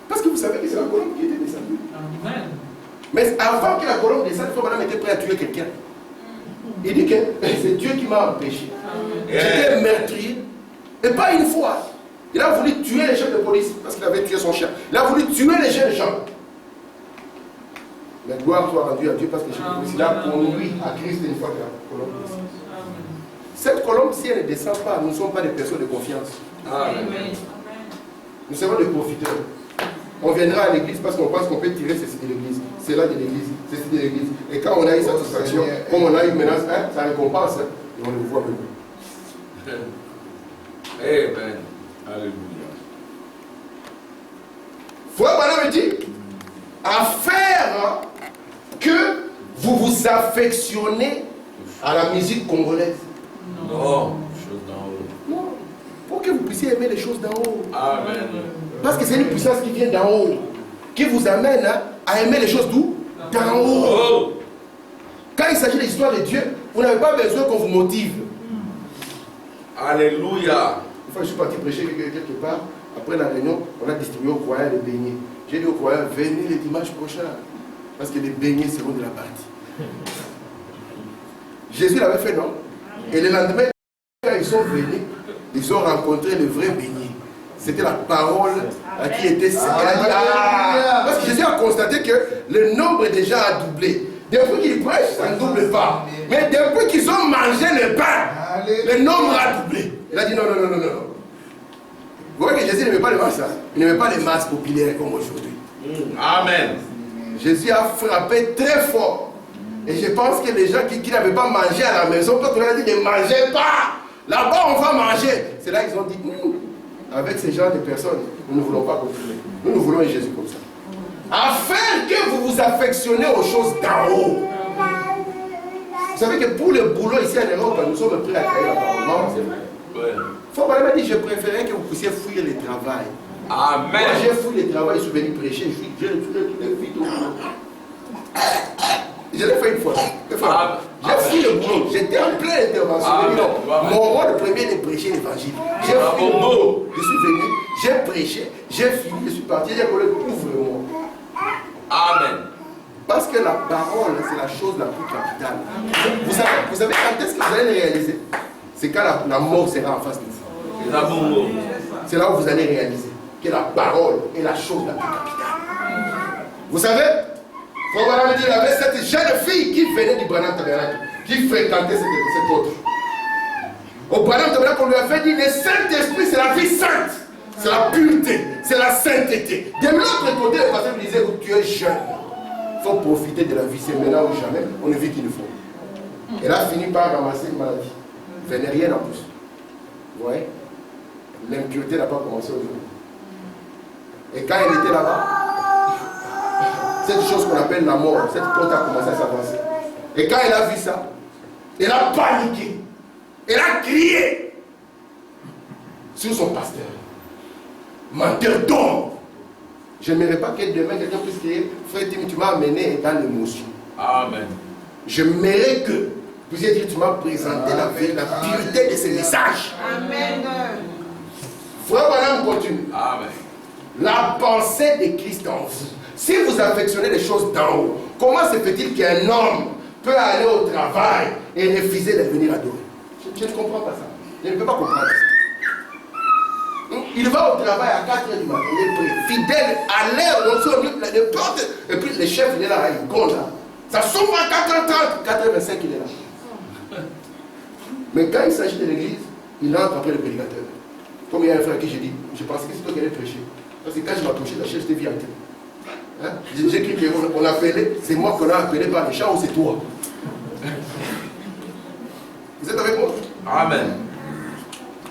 Parce que vous savez que c'est la colombe qui était descendue. Amen. Mais avant que la colombe descende, frère Madame était prêt à tuer quelqu'un. Il dit que c'est Dieu qui m'a empêché. J'étais meurtrier. Et pas une fois. Il a voulu tuer les chefs de police parce qu'il avait tué son chien. Il a voulu tuer les jeunes gens. Mais gloire soit rendue à Dieu parce que il a conduit à Christ une fois que la colombe descend. Cette colombe, si elle ne descend pas, nous ne sommes pas des personnes de confiance. Amen. Nous serons des profiteurs. On viendra à l'église parce qu'on pense qu'on peut tirer ceci de l'église, cela de l'église, ceci de l'église. Et quand on a eu satisfaction, comme on a eu menace, ça récompense, et on le voit même. Amen. Alléluia. Frère Madame me dit, affaire que vous vous affectionnez à la musique congolaise. Non. Chose d'en haut. Non. Pour que vous puissiez aimer les choses d'en haut. Amen. Parce que c'est une puissance qui vient d'en haut, qui vous amène à aimer les choses d'où? D'en haut. Oh. Quand il s'agit de l'histoire de Dieu, vous n'avez pas besoin qu'on vous motive. Alléluia. Une fois, je suis parti prêcher quelque part. Après la réunion, on a distribué aux croyants les beignets. J'ai dit aux croyants, venez le dimanche prochain. Parce que les beignets seront de la partie. Jésus l'avait fait, non? Et le lendemain, quand ils sont venus, ils ont rencontré le vrai beignet. C'était la parole qui était... Elle a dit, ah, parce que Jésus a constaté que le nombre déjà a doublé. Depuis qu'ils prêchent, ça ne double pas. Mais depuis qu'ils ont mangé le pain, le nombre a doublé. Il a dit non, non, non, non, non. Vous voyez que Jésus n'aimait pas les masses. Il n'aimait pas les masses populaires comme aujourd'hui. Amen. Jésus a frappé très fort. Et je pense que les gens qui n'avaient pas mangé à la maison, quand on a dit ne mangez pas, là-bas on va manger. C'est là qu'ils ont dit, avec ces genres de personnes, nous ne voulons pas continuer. Nous voulons un Jésus comme ça. Afin que vous vous affectionnez aux choses d'en haut. Vous savez que pour le boulot ici en Europe, nous sommes prêts à créer la parole. Non, c'est vrai. Faut pas dit, je préférais que vous puissiez fuir le travail. Amen. Moi, j'ai fouillé le travail, je suis venu prêcher, j'ai retrouvé toutes les vidéos. Je l'ai fait une fois. J'ai fouillé le boulot, j'étais en pleine intervention. Mon rôle premier est de prêcher l'évangile. J'ai fouillé le boulot, je suis venu, j'ai prêché, j'ai fini, je suis parti, j'ai collé ouvre-moi. Amen. Parce que la parole, c'est la chose la plus capitale. Vous savez quand est-ce que vous allez réaliser? C'est quand la mort sera en face de vous. C'est là où vous allez réaliser que la parole est la chose la plus capitale. Vous savez, Frère il y avait cette jeune fille qui venait du Branham Tabernacle, qui fréquentait cet autre. Au Branham Tabernacle, on lui avait dit, le Saint-Esprit, c'est la vie sainte, c'est la pureté, c'est la sainteté. De l'autre côté, le pasteur me disait, tu es jeune, il faut profiter de la vie, c'est maintenant ou jamais, on ne vit qu'il faut. Elle a fini par ramasser une maladie. Il ne venait rien en plus. Vous voyez? L'impureté n'a pas commencé aujourd'hui. Et quand elle était là-bas, cette chose qu'on appelle la mort, cette porte a commencé à s'avancer. Et quand elle a vu ça, elle a paniqué. Elle a crié sur son pasteur. Menteur d'homme. Je n'aimerais pas que demain quelqu'un puisse crier, frère Tim, tu m'as amené dans l'émotion. Amen. J'aimerais que vous puissiez dire, tu m'as présenté la pureté de ces messages. Amen. Frère Branham continue. Amen. La pensée de Christ en vous. Si vous affectionnez les choses d'en haut, comment se fait-il qu'un homme peut aller au travail et refuser de venir adorer? Je ne comprends pas ça. Je ne peux pas comprendre ça. Il va au travail à 4h du matin, il est prêt, fidèle à l'heure, donc sur les portes, et puis le chef il est là, il compte là. Ça s'ouvre à 4h30, 4h25 il est là. Mais quand il s'agit de l'église, il entre après le prédicateur. Comme il y a un frère à qui j'ai dit, je pensais que c'est toi qui allais prêcher. Parce que quand je m'approchais de la chef, je t'ai vu en tête. Hein? J'ai cru qu'on appelait, c'est moi qu'on a appelé par les chats ou c'est toi? Vous êtes avec moi? Amen.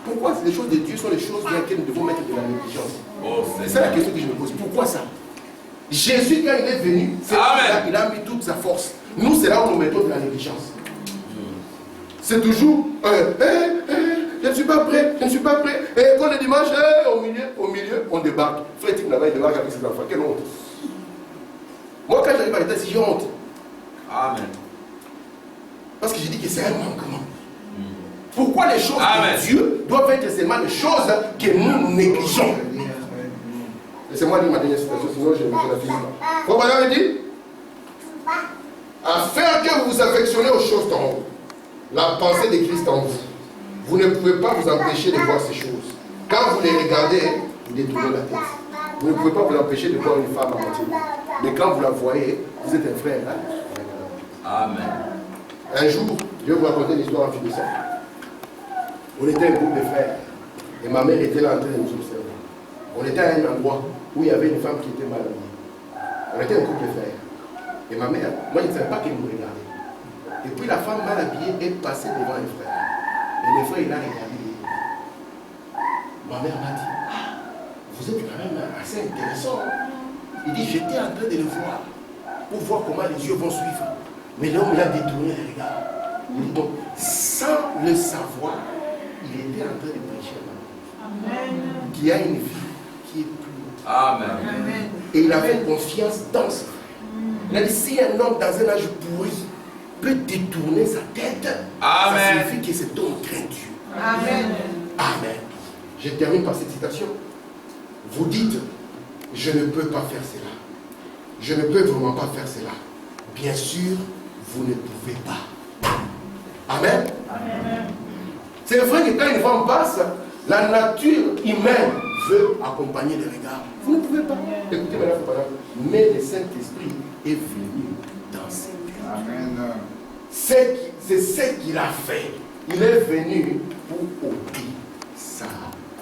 Pourquoi les choses de Dieu sont les choses dans lesquelles nous devons mettre de la négligence? C'est ça la question que je me pose. Pourquoi ça? Jésus, quand il est venu, il a mis toute sa force. Nous, c'est là où nous mettons de la négligence. C'est toujours je ne suis pas prêt, je ne suis pas prêt. Et quand le dimanche, au milieu, on débarque. Frère Tim là-bas, il débarque avec ses enfants. Quelle honte. Moi, quand j'arrive à l'état, j'ai honte. Amen. Parce que j'ai dit que c'est un manquement. Pourquoi les choses de Dieu doivent être seulement des choses que nous négligeons? Laissez-moi dire ma dernière citation, sinon je ne la finis pas. Frère Branham dit, afin que vous vous affectionnez aux choses d'en haut, la pensée de Christ en vous. Vous ne pouvez pas vous empêcher de voir ces choses. Quand vous les regardez, vous détournez la tête. Vous ne pouvez pas vous empêcher de voir une femme à moitié. Mais quand vous la voyez, vous êtes un frère. Hein? Amen. Un jour, je vais vous raconter l'histoire en finissant. On était un groupe de frères. Et ma mère était là en train de nous observer. On était à un endroit où il y avait une femme qui était mal habillée. On était un groupe de frères. Et ma mère, moi je ne savais pas qu'elle nous regardait. Et puis la femme mal habillée est passée devant les frères. Et le frère, il a regardé. Ma mère m'a dit, vous êtes quand même assez intéressant. Il dit, j'étais en train de le voir, pour voir comment les yeux vont suivre. Mais l'homme, il a détourné les regards. Il dit, donc, sans le savoir, il était en train de prêcher. Amen. Qu'il y a une vie qui est plus. Amen. Et il avait confiance dans ça. Il a dit, si un homme dans un âge pourri peut détourner sa tête, Amen, ça signifie que cet homme craint Dieu. Amen. Amen. Je termine par cette citation. Vous dites, je ne peux pas faire cela. Je ne peux vraiment pas faire cela. Bien sûr, vous ne pouvez pas. Amen. Amen. C'est vrai que quand une femme passe, la nature humaine veut accompagner les regards. Vous ne pouvez pas. Écoutez, madame, mais le Saint-Esprit est venu dans ses cœurs. Amen. C'est ce qu'il a fait. Il est venu pour ôter sa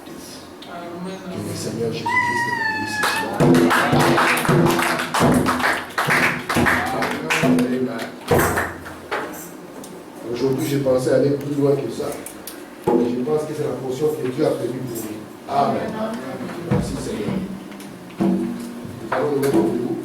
décision. Amen. Que le Seigneur Jésus-Christ te bénisse. Amen. Aujourd'hui, j'ai pensé aller plus loin que ça. Mais je pense que c'est la portion que Dieu a prévue pour nous. Amen. Merci Seigneur. Nous allons nous mettre au debout.